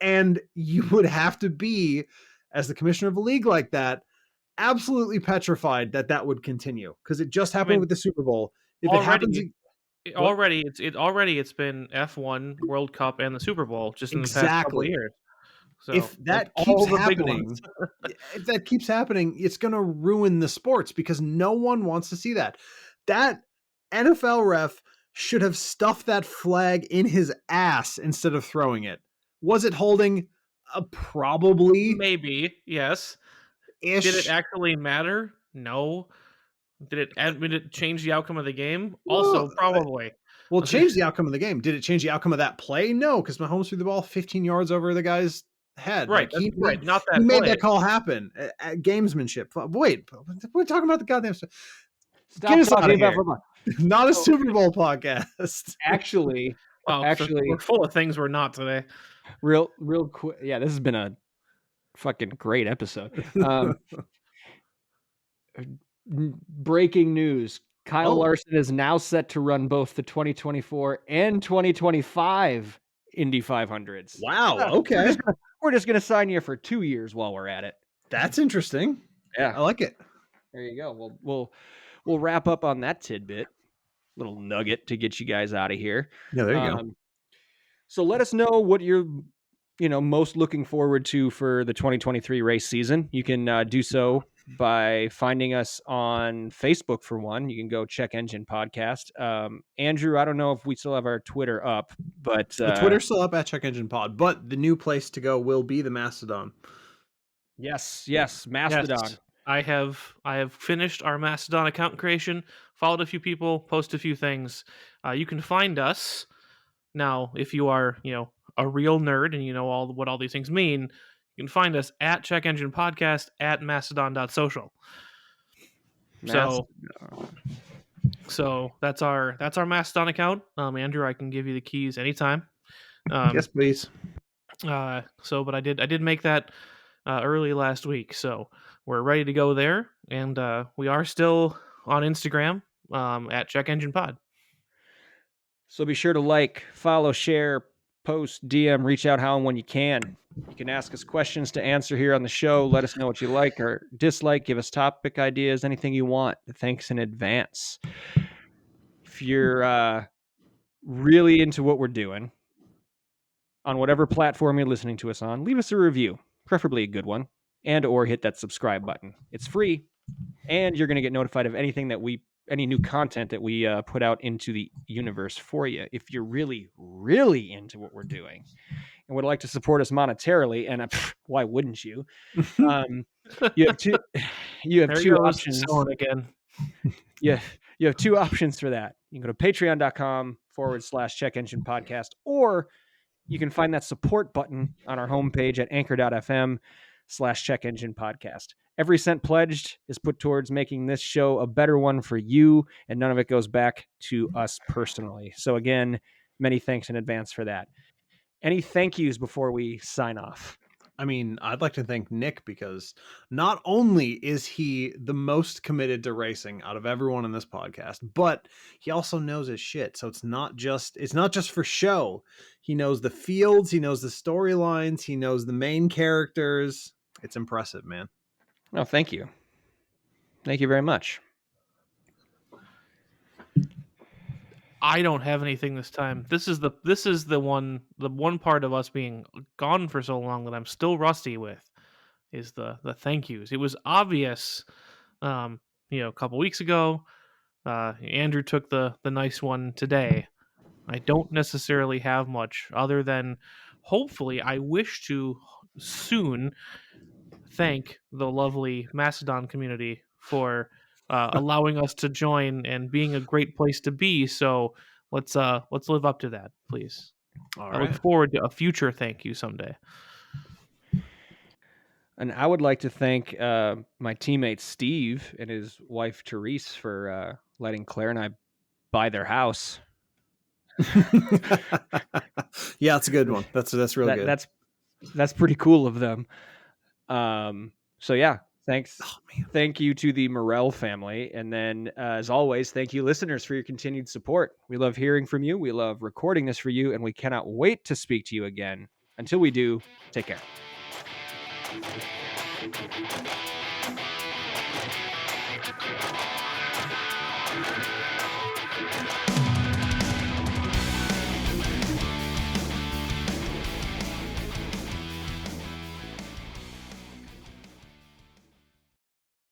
And you would have to be, as the commissioner of a league like that, absolutely petrified that would continue, because it just happened with the Super Bowl. If it happens, it's been F1, World Cup, and the Super Bowl just in the past couple of years. So if that keeps happening, it's going to ruin the sports, because no one wants to see that. That NFL ref should have stuffed that flag in his ass instead of throwing it. Was it holding? Probably. Maybe, yes. Ish. Did it actually matter? No. Did it change the outcome of the game? Also, probably. Well, change the outcome of the game. Did it change the outcome of that play? No, because Mahomes threw the ball 15 yards over the guy's head. Right, he not that. He made that call happen. Gamesmanship. Wait, we're talking about the goddamn stuff. Stop talking about football. Not a Super Bowl podcast. Actually, we're full of things we're not today. Real quick. Yeah, this has been a fucking great episode. Breaking news. Kyle Larson is now set to run both the 2024 and 2025 Indy 500s. Wow. Okay. We're just going to sign you for 2 years while we're at it. That's interesting. Yeah. I like it. There you go. We'll wrap up on that tidbit. Little nugget to get you guys out of here. Yeah, there you go. So let us know what you're, most looking forward to for the 2023 race season. You can do so by finding us on Facebook for one. You can go Check Engine Podcast. Andrew, I don't know if we still have our Twitter up, but The Twitter's still up at Check Engine Pod, but the new place to go will be the Mastodon. yes, Mastodon. Yes, I have finished our Mastodon account creation, followed a few people, posted a few things. You can find us now if you are, a real nerd and you know what all these things mean. You can find us at Check Engine Podcast at mastodon.social. So that's our Mastodon account. Andrew, I can give you the keys anytime. Yes, please. But I did make that early last week, so we're ready to go there, and we are still on Instagram at Check Engine Pod. So be sure to like, follow, share, post, DM, reach out how and when you can. You can ask us questions to answer here on the show. Let us know what you like or dislike. Give us topic ideas, anything you want. Thanks in advance. If you're really into what we're doing, on whatever platform you're listening to us on, leave us a review, preferably a good one, and or hit that subscribe button. It's free, and you're going to get notified of anything any new content that we put out into the universe for you. If you're really, really into what we're doing and would like to support us monetarily, and why wouldn't you? You have two. You have two options. Again. Yeah, you have two options for that. You can go to patreon.com/Check Engine Podcast, or you can find that support button on our homepage at anchor.fm/Check Engine Podcast. Every cent pledged is put towards making this show a better one for you, and none of it goes back to us personally. So again, many thanks in advance for that. Any thank yous before we sign off? I mean, I'd like to thank Nick, because not only is he the most committed to racing out of everyone in this podcast, but he also knows his shit. So it's not just for show. He knows the fields, he knows the storylines, he knows the main characters. It's impressive, man. No, thank you. Thank you very much. I don't have anything this time. This is the one part of us being gone for so long that I'm still rusty with, is the thank yous. It was obvious, a couple weeks ago. Andrew took the nice one today. I don't necessarily have much other than, hopefully, I wish to soon thank the lovely Mastodon community for allowing us to join and being a great place to be. So let's live up to that, please. All I right. look forward to a future thank you someday. And I would like to thank my teammate Steve and his wife Therese for letting Claire and I buy their house. Yeah, that's a good one. That's real good. That's pretty cool of them. So yeah, thanks. Oh, man. Thank you to the Morel family. And then as always, thank you listeners for your continued support. We love hearing from you. We love recording this for you, and we cannot wait to speak to you again. Until we do, take care.